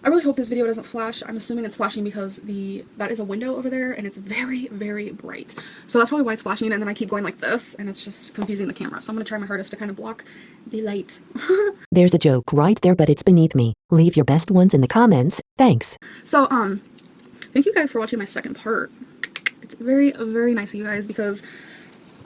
really hope this video doesn't flash. I'm assuming it's flashing because that is a window over there and it's very, very bright. So that's probably why it's flashing, and then I keep going like this and it's just confusing the camera. So I'm going to try my hardest to kind of block the light. There's a joke right there, but it's beneath me. Leave your best ones in the comments. Thanks. So, thank you guys for watching my second part. It's very, very nice of you guys because,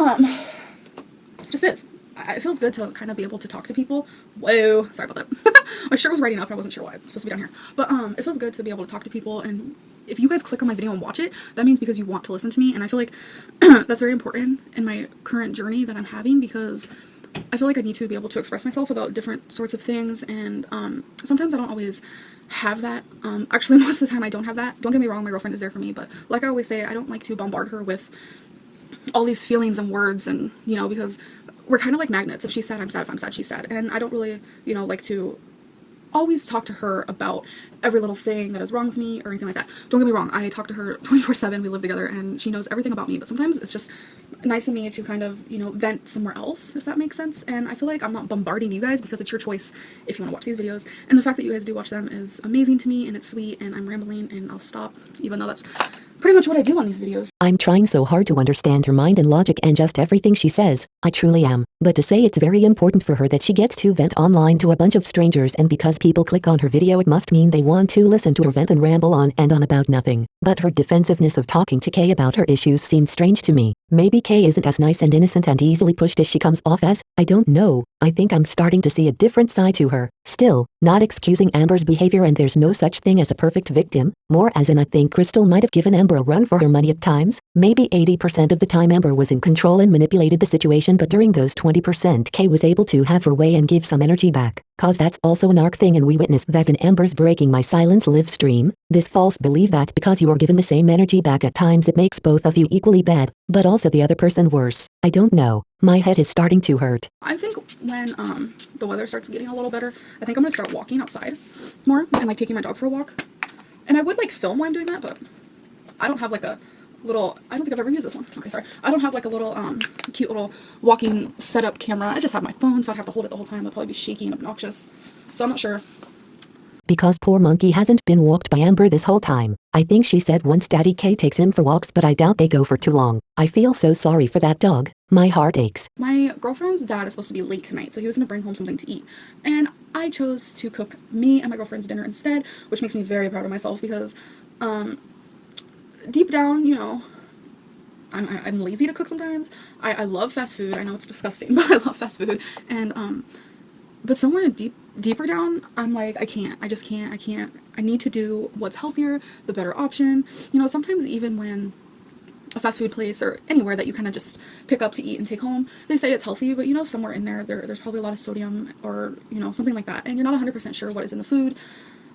it just is. It feels good to kind of be able to talk to people. Whoa, sorry about that. My shirt was writing up and I wasn't sure why. It's supposed to be down here. But it feels good to be able to talk to people, and if you guys click on my video and watch it, that means because you want to listen to me, and I feel like that's very important in my current journey that I'm having, because I feel like I need to be able to express myself about different sorts of things, and sometimes I don't always have that. Actually, most of the time I don't have that. Don't get me wrong, my girlfriend is there for me, but like I always say, I don't like to bombard her with all these feelings and words, and, you know, because we're kind of like magnets. If she's sad, I'm sad. If I'm sad, she's sad. And I don't really, you know, like to always talk to her about every little thing that is wrong with me or anything like that. Don't get me wrong, I talk to her 24/7. We live together and she knows everything about me, but sometimes it's just nice of me to kind of, you know, vent somewhere else, if that makes sense. And I feel like I'm not bombarding you guys because it's your choice if you want to watch these videos. And the fact that you guys do watch them is amazing to me, and it's sweet, and I'm rambling and I'll stop, even though that's pretty much what I do on these videos. I'm trying so hard to understand her mind and logic and just everything she says. I truly am. But to say it's very important for her that she gets to vent online to a bunch of strangers, and because people click on her video it must mean they want to listen to her vent and ramble on and on about nothing. But her defensiveness of talking to Kay about her issues seems strange to me. Maybe Kay isn't as nice and innocent and easily pushed as she comes off as. I don't know. I think I'm starting to see a different side to her. Still, not excusing Amber's behavior, and there's no such thing as a perfect victim. More as in, I think Crystal might have given Amber a run for her money at times. Maybe 80% of the time Amber was in control and manipulated the situation, but during those 20% Kay was able to have her way and give some energy back. Cause that's also an arc thing, and we witnessed that in Amber's Breaking My Silence live stream. This false belief that because you are given the same energy back at times it makes both of you equally bad, but also the other person worse. I don't know. My head is starting to hurt. I think when the weather starts getting a little better, I think I'm gonna start walking outside more and like taking my dog for a walk. And I would like film while I'm doing that, but I don't have like a little, I don't think I've ever used this one. Okay, sorry. I don't have like a little cute little walking setup camera. I just have my phone, so I'd have to hold it the whole time. It'd probably be shaky and obnoxious. So I'm not sure. Because poor monkey hasn't been walked by Amber this whole time. I think she said once Daddy K takes him for walks, but I doubt they go for too long. I feel so sorry for that dog. My heart aches. My girlfriend's dad is supposed to be late tonight, so he was going to bring home something to eat. And I chose to cook me and my girlfriend's dinner instead, which makes me very proud of myself because deep down, you know, I'm lazy to cook sometimes. I love fast food. I know it's disgusting, but I love fast food. And but somewhere deeper down, I'm like, I can't. I just can't. I can't. I need to do what's healthier, the better option. You know, sometimes even when a fast food place or anywhere that you kind of just pick up to eat and take home, they say it's healthy, but you know, somewhere in there's probably a lot of sodium or, you know, something like that. And you're not 100% sure what is in the food,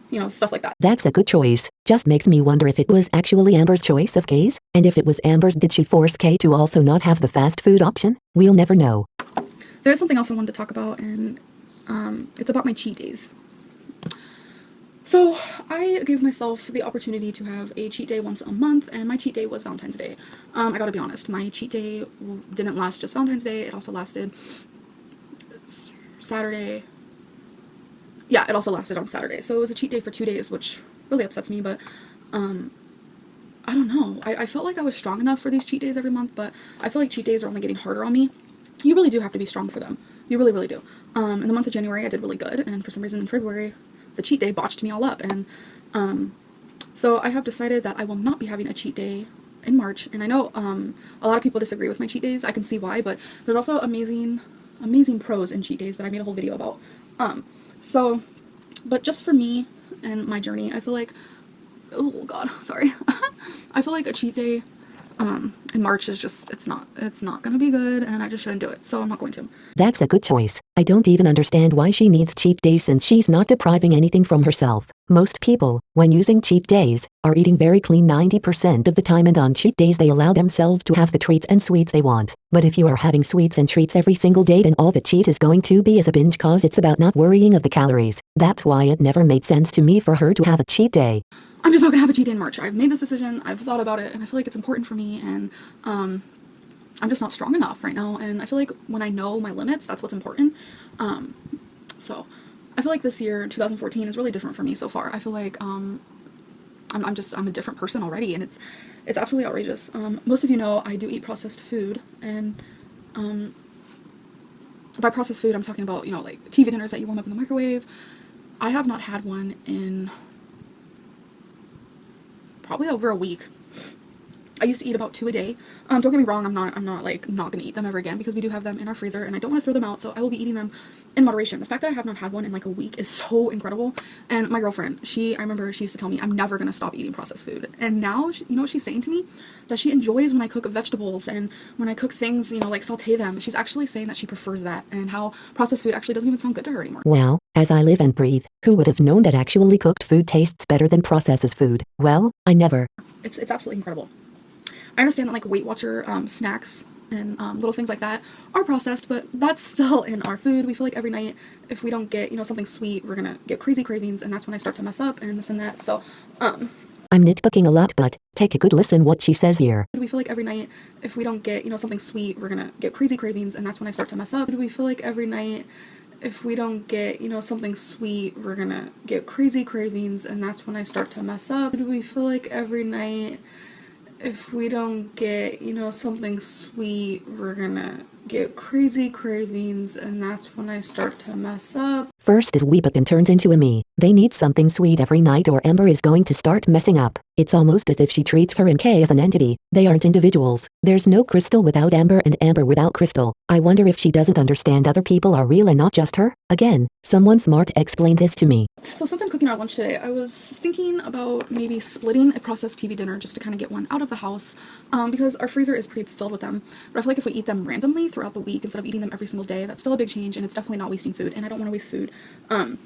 you know, stuff like that. That's a good choice. Just makes me wonder if it was actually Amber's choice of Kay's, and if it was Amber's, did she force Kay to also not have the fast food option? We'll never know. There's something else I wanted to talk about, and it's about my cheat days. So I gave myself the opportunity to have a cheat day once a month, and my cheat day was Valentine's Day. I gotta be honest, my cheat day didn't last just Valentine's Day, it also lasted Saturday. Yeah, it also lasted on Saturday. So it was a cheat day for 2 days, which really upsets me, but I don't know. I felt like I was strong enough for these cheat days every month, but I feel like cheat days are only getting harder on me. You really do have to be strong for them. You really, really do. In the month of January, I did really good, and for some reason in February, the cheat day botched me all up, and so I have decided that I will not be having a cheat day in March. And I know a lot of people disagree with my cheat days. I can see why, but there's also amazing pros in cheat days that I made a whole video about. So, but just for me and my journey, I feel like, oh god, sorry. I feel like a cheat day in March is just, it's not gonna be good, and I just shouldn't do it, so I'm not going to. That's a good choice. I don't even understand why she needs cheat days since she's not depriving anything from herself. Most people, when using cheat days, are eating very clean 90% of the time, and on cheat days they allow themselves to have the treats and sweets they want. But if you are having sweets and treats every single day, then all the cheat is going to be is a binge, cause it's about not worrying of the calories. That's why it never made sense to me for her to have a cheat day. I'm just not gonna have a cheat day in March. I've made this decision, I've thought about it, and I feel like it's important for me, and I'm just not strong enough right now, and I feel like when I know my limits, that's what's important. So I feel like this year, 2014, is really different for me so far. I feel like I'm a different person already, and it's absolutely outrageous. Most of you know I do eat processed food, and by processed food I'm talking about, you know, like TV dinners that you warm up in the microwave. I have not had one in probably over a week. I used to eat about 2 a day. Don't get me wrong, I'm not like not gonna eat them ever again, because we do have them in our freezer and I don't want to throw them out, so I will be eating them in moderation. The fact that I have not had one in like a week is so incredible. And my girlfriend, I remember she used to tell me I'm never gonna stop eating processed food, and now you know what she's saying to me? That she enjoys when I cook vegetables and when I cook things, you know, like saute them. She's actually saying that she prefers that, and how processed food actually doesn't even sound good to her anymore. Wow, as I live and breathe, who would have known that actually cooked food tastes better than processed food? Well, I never. It's absolutely incredible. I understand that like Weight Watcher snacks and little things like that are processed, but that's still in our food. We feel like every night if we don't get, you know, something sweet, we're gonna get crazy cravings, and that's when I start to mess up and this and that. So I'm nitpicking a lot, but take a good listen what she says here. we feel like every night if we don't get, you know, something sweet, we're gonna get crazy cravings, and that's when I start to mess up. We feel like every night if we don't get, you know, something sweet, we're gonna get crazy cravings, and that's when I start to mess up. We feel like every night if we don't get, something sweet, we're gonna get crazy cravings, and that's when I start to mess up. First is Weebuck and turns into a me. They need something sweet every night or Amber is going to start messing up. It's almost as if she treats her and Kay as an entity. They aren't individuals. There's no Crystal without Amber and Amber without Crystal. I wonder if she doesn't understand other people are real and not just her. Again, someone smart explain this to me. So since I'm cooking our lunch today, I was thinking about maybe splitting a processed TV dinner just to kind of get one out of the house, because our freezer is pretty filled with them. But I feel like if we eat them randomly throughout the week instead of eating them every single day, that's still a big change, and it's definitely not wasting food, and I don't want to waste food. That's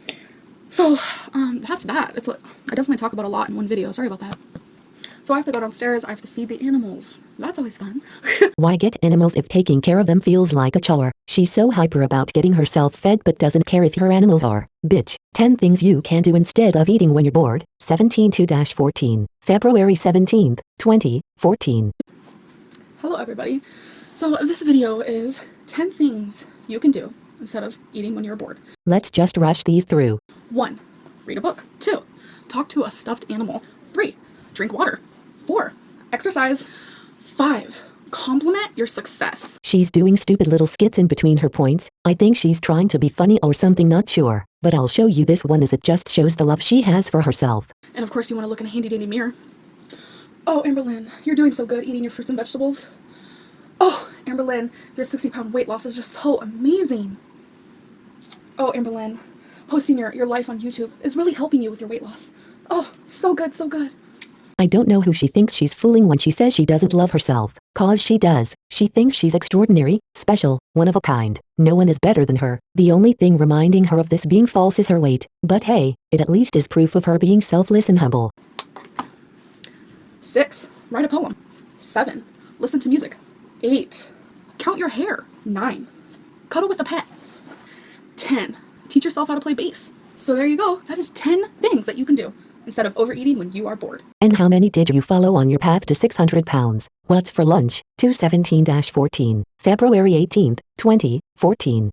that. I definitely talk about a lot in one video. Sorry about that. So I have to go downstairs. I have to feed the animals. That's always fun. Why get animals if taking care of them feels like a chore? She's so hyper about getting herself fed but doesn't care if her animals are. Bitch. 10 things you can do instead of eating when you're bored. 17-14. February 17th, 2014. Hello everybody. So this video is 10 things you can do instead of eating when you're bored. Let's just rush these through. 1. Read a book. 2. Talk to a stuffed animal. 3. Drink water. 4. Exercise. 5. Compliment your success. She's doing stupid little skits in between her points. I think she's trying to be funny or something, not sure. But I'll show you this one as it just shows the love she has for herself. And of course you want to look in a handy dandy mirror. Oh, Amberlynn, you're doing so good eating your fruits and vegetables. Oh, Amberlynn, your 60-pound weight loss is just so amazing. Oh, Amberlynn, posting your life on YouTube is really helping you with your weight loss. Oh, so good, so good. I don't know who she thinks she's fooling when she says she doesn't love herself. Cause she does. She thinks she's extraordinary, special, one of a kind. No one is better than her. The only thing reminding her of this being false is her weight. But hey, it at least is proof of her being selfless and humble. 6. Write a poem. 7. Listen to music. 8. Count your hair. 9. Cuddle with a pet. 10. Teach yourself how to play bass. So there you go. That is 10 things that you can do instead of overeating when you are bored. And how many did you follow on your path to 600 pounds? What's for lunch? 217-14. February 18th, 2014.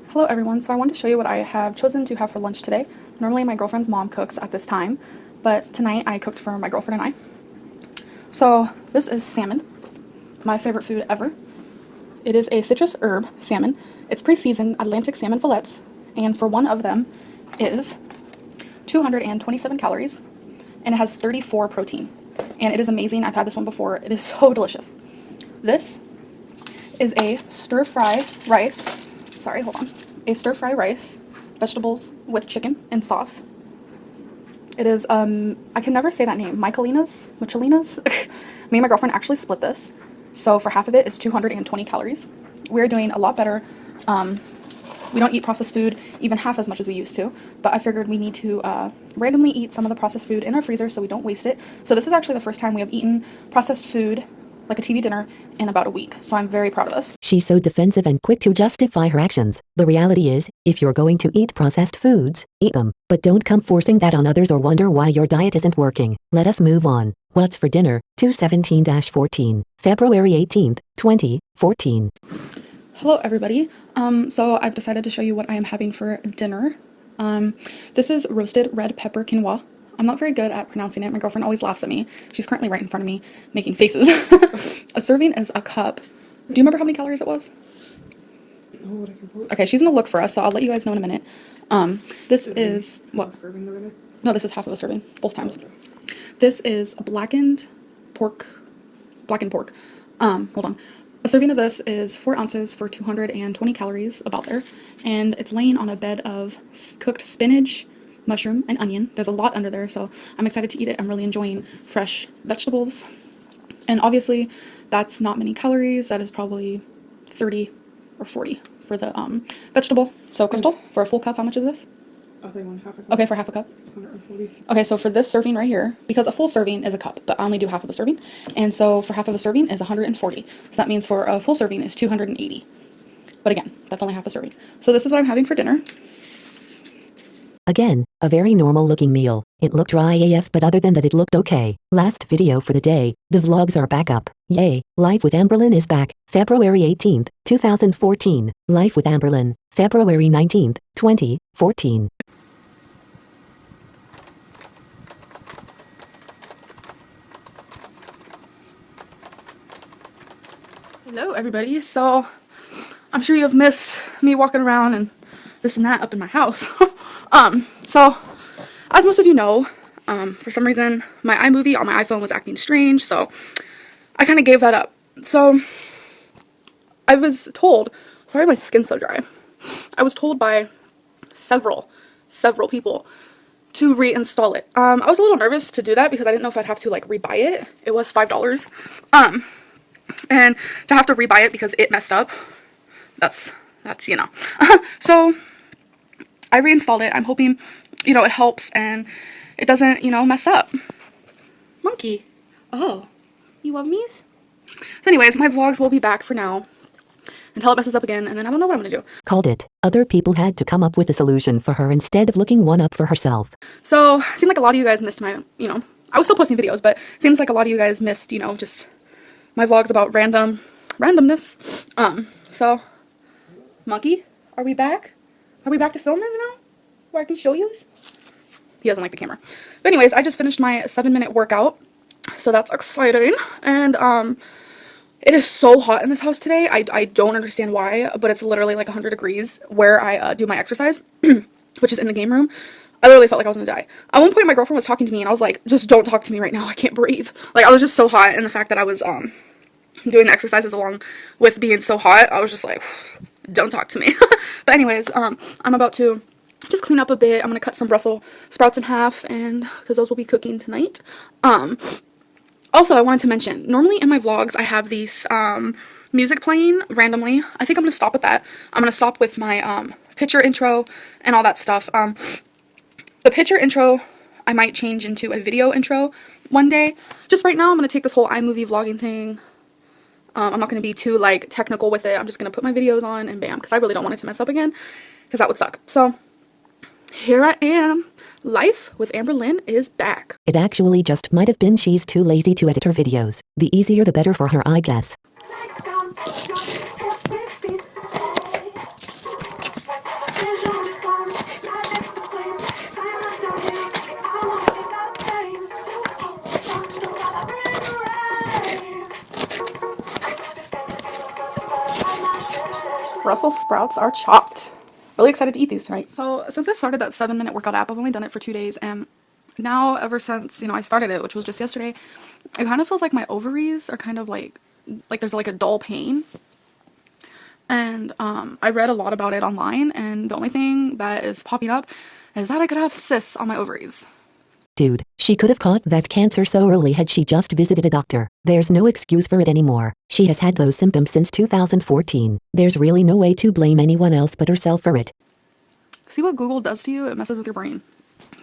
Hello everyone. So I wanted to show you what I have chosen to have for lunch today. Normally my girlfriend's mom cooks at this time, but tonight I cooked for my girlfriend and I. So this is salmon, my favorite food ever. It is a citrus herb salmon. It's pre-seasoned Atlantic salmon fillets, and for one of them is 227 calories, and it has 34 protein. And it is amazing. I've had this one before. It is so delicious. This is a stir-fry rice. Sorry, hold on. A stir-fry rice, vegetables with chicken and sauce. It is, I can never say that name. Michelina's? Me and my girlfriend actually split this. So for half of it, it's 220 calories. We're doing a lot better. We don't eat processed food even half as much as we used to, but I figured we need to randomly eat some of the processed food in our freezer so we don't waste it. So this is actually the first time we have eaten processed food, like a TV dinner, in about a week. So I'm very proud of us. She's so defensive and quick to justify her actions. The reality is, if you're going to eat processed foods, eat them. But don't come forcing that on others or wonder why your diet isn't working. Let us move on. What's for dinner? 217-14. February 18th, 2014. Hello everybody. So I've decided to show you what I am having for dinner. This is roasted red pepper quinoa. I'm not very good at pronouncing it. My girlfriend always laughs at me. She's currently right in front of me making faces. A serving is a cup. Do you remember how many calories it was? Okay, she's gonna look for us, so I'll let you guys know in a minute. This is what? No, this is half of a serving, both times. This is a blackened pork. Hold on. A serving of this is 4 ounces for 220 calories, about there, and it's laying on a bed of cooked spinach, mushroom, and onion. There's a lot under there, so I'm excited to eat it. I'm really enjoying fresh vegetables, and obviously that's not many calories. That is probably 30 or 40 for the vegetable. So Crystal, for a full cup, how much is this? I think half a cup. Okay, for half a cup. It's 140. Okay, so for this serving right here, because a full serving is a cup, but I only do half of a serving, and so for half of a serving is 140. So that means for a full serving is 280. But again, that's only half a serving. So this is what I'm having for dinner. Again, a very normal looking meal. It looked dry AF, but other than that it looked okay. Last video for the day. The vlogs are back up. Yay. Life with Amberlynn is back. February 18th, 2014. Life with Amberlynn. February 19th, 2014. Hello everybody. So I'm sure you have missed me walking around and this and that up in my house. So as most of you know, for some reason my iMovie on my iPhone was acting strange, so I kind of gave that up. So I was told, sorry my skin's so dry, I was told by several people to reinstall it. I was a little nervous to do that because I didn't know if I'd have to like rebuy it. It was $5. And to have to rebuy it because it messed up, that's you know. So I reinstalled it. I'm hoping, you know, it helps and it doesn't, you know, mess up. Monkey. Oh, you love me? So anyways, my vlogs will be back for now until it messes up again, and then I don't know what I'm gonna do. Called it. Other people had to come up with a solution for her instead of looking one up for herself. So it seemed like a lot of you guys missed my, you know, I was still posting videos, but it seems like a lot of you guys missed, you know, just my vlogs about randomness. So Monkey, are we back? Are we back to filming now? Where I can show you? He doesn't like the camera. But anyways, I just finished my 7-minute workout, so that's exciting. And it is so hot in this house today. I don't understand why, but it's literally like 100 degrees where I do my exercise, which is in the game room. I literally felt like I was gonna die. At one point, my girlfriend was talking to me, and I was like, just don't talk to me right now. I can't breathe. Like, I was just so hot, and the fact that I was doing the exercises along with being so hot, I was just like, don't talk to me. But anyways, I'm about to just clean up a bit. I'm gonna cut some Brussels sprouts in half, and because those will be cooking tonight. Also, I wanted to mention, normally in my vlogs, I have these music playing randomly. I think I'm gonna stop with that. I'm gonna stop with my picture intro and all that stuff. The picture intro I might change into a video intro one day. Just right now, I'm gonna take this whole iMovie vlogging thing. I'm not gonna be too like technical with it. I'm just gonna put my videos on and bam, because I really don't want it to mess up again, because that would suck. So here I am. Life with Amberlynn is back. It actually just might have been she's too lazy to edit her videos. The easier the better for her, I guess. Brussels sprouts are chopped. Really excited to eat these tonight. So since I started that 7-minute workout app, I've only done it for 2 days, and now ever since, you know, I started it, which was just yesterday, it kind of feels like my ovaries are kind of like there's like a dull pain. And I read a lot about it online, and the only thing that is popping up is that I could have cysts on my ovaries. Dude, she could have caught that cancer so early had she just visited a doctor. There's no excuse for it anymore. She has had those symptoms since 2014. There's really no way to blame anyone else but herself for it. See what Google does to you? It messes with your brain.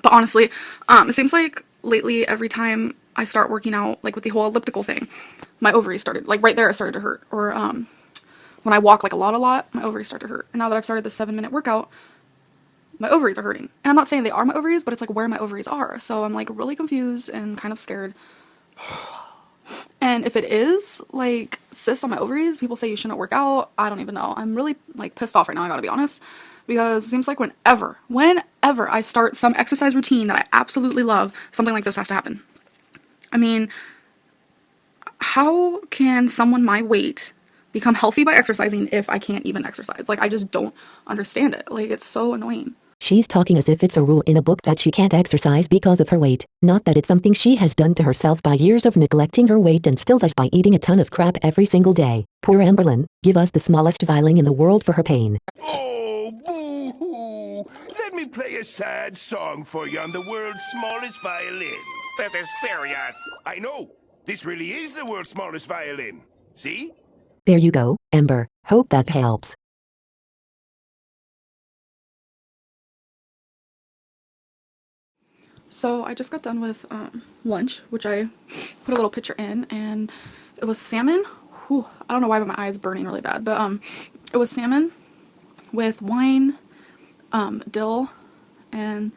But honestly, it seems like lately every time I start working out, like with the whole elliptical thing, my ovaries started, like right there it started to hurt. Or when I walk like a lot, my ovaries start to hurt. And now that I've started the 7-minute workout, my ovaries are hurting. And I'm not saying they are my ovaries, but it's like where my ovaries are. So I'm like really confused and kind of scared. And if it is like cysts on my ovaries, people say you shouldn't work out. I don't even know. I'm really like pissed off right now, I gotta be honest. Because it seems like whenever I start some exercise routine that I absolutely love, something like this has to happen. I mean, how can someone my weight become healthy by exercising if I can't even exercise? Like, I just don't understand it. Like, it's so annoying. She's talking as if it's a rule in a book that she can't exercise because of her weight. Not that it's something she has done to herself by years of neglecting her weight and still does by eating a ton of crap every single day. Poor Amberlynn, give us the smallest violin in the world for her pain. Oh, boo-hoo! Let me play a sad song for you on the world's smallest violin. This is serious. I know. This really is the world's smallest violin. See? There you go, Amber. Hope that helps. So I just got done with lunch, which I put a little picture in, and it was salmon. Whew, I don't know why, but my eye is burning really bad. But it was salmon with wine, dill, and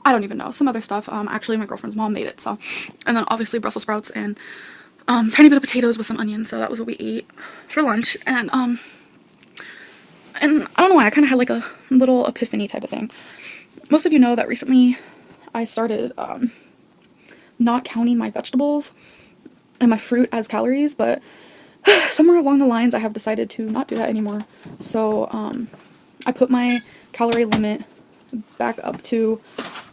I don't even know, some other stuff. Actually, my girlfriend's mom made it. So, and then obviously Brussels sprouts and tiny bit of potatoes with some onions. So that was what we ate for lunch. And I don't know why, I kind of had like a little epiphany type of thing. Most of you know that recently I started not counting my vegetables and my fruit as calories, but somewhere along the lines I have decided to not do that anymore. So I put my calorie limit back up to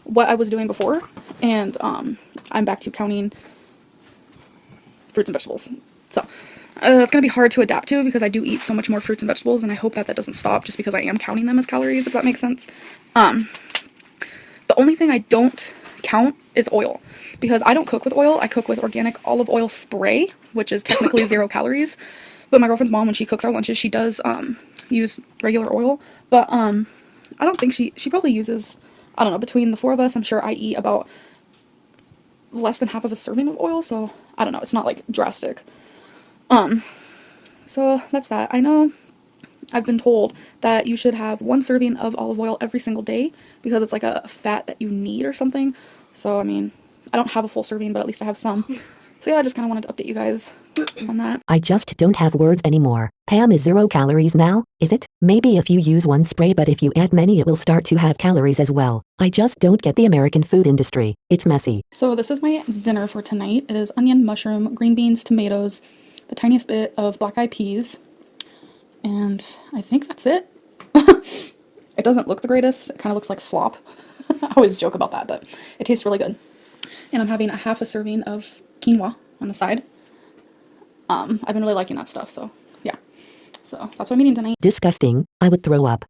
what I was doing before, and I'm back to counting fruits and vegetables. So it's going to be hard to adapt to because I do eat so much more fruits and vegetables, and I hope that doesn't stop just because I am counting them as calories, if that makes sense. The only thing I don't count is oil, because I don't cook with oil. I cook with organic olive oil spray, which is technically 0 calories. But my girlfriend's mom, when she cooks our lunches, she does use regular oil. But I don't think she probably uses, I don't know, between the 4 of us, I'm sure I eat about less than half of a serving of oil. So I don't know, it's not like drastic. So that's that. I know I've been told that you should have 1 serving of olive oil every single day because it's like a fat that you need or something. So, I mean, I don't have a full serving, but at least I have some. So yeah, I just kind of wanted to update you guys on that. I just don't have words anymore. Pam is 0 calories now, is it? Maybe if you use 1 spray, but if you add many it will start to have calories as well. I just don't get the American food industry. It's messy. So this is my dinner for tonight. It is onion, mushroom, green beans, tomatoes, the tiniest bit of black-eyed peas, and I think that's it. It doesn't look the greatest. It kind of looks like slop. I always joke about that, but it tastes really good. And I'm having a half a serving of quinoa on the side. I've been really liking that stuff, so yeah. So that's what I'm eating tonight. Disgusting. I would throw up.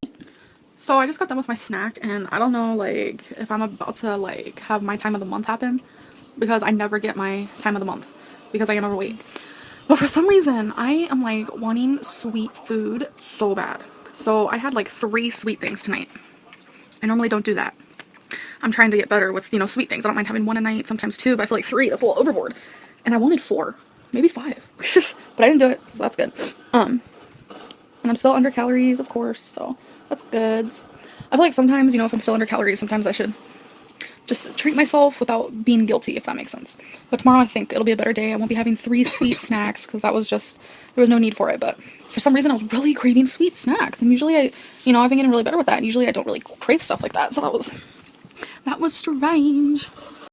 So I just got done with my snack, and I don't know, like, if I'm about to, like, have my time of the month happen, because I never get my time of the month, because I am overweight. But for some reason, I am, like, wanting sweet food so bad. So I had, like, 3 sweet things tonight. I normally don't do that. I'm trying to get better with, you know, sweet things. I don't mind having 1 a night, sometimes 2, but I feel like 3, that's a little overboard. And I wanted 4, maybe 5. But I didn't do it, so that's good. And I'm still under calories, of course, so that's good. I feel like sometimes, you know, if I'm still under calories, sometimes I should just treat myself without being guilty, if that makes sense. But tomorrow I think it'll be a better day. I won't be having 3 sweet snacks, because that was just, there was no need for it. But for some reason I was really craving sweet snacks, and usually I've been getting really better with that, and usually I don't really crave stuff like that, so that was strange.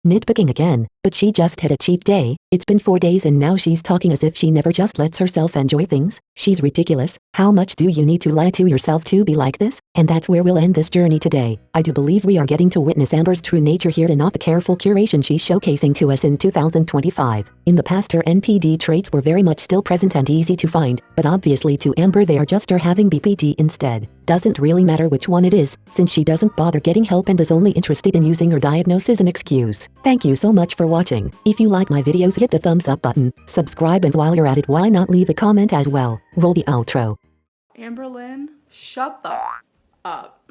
Nitpicking again, but she just had a cheat day. It's been 4 days and now she's talking as if she never just lets herself enjoy things. She's ridiculous. How much do you need to lie to yourself to be like this? And that's where we'll end this journey today. I do believe we are getting to witness Amber's true nature here and not the careful curation she's showcasing to us in 2025. In the past her NPD traits were very much still present and easy to find, but obviously to Amber they are just her having BPD instead. Doesn't really matter which one it is, since she doesn't bother getting help and is only interested in using her diagnosis as an excuse. Thank you so much for watching. If you like my videos, hit the thumbs up button, subscribe, and while you're at it, why not leave a comment as well. Roll the outro. Amberlynn, shut the up.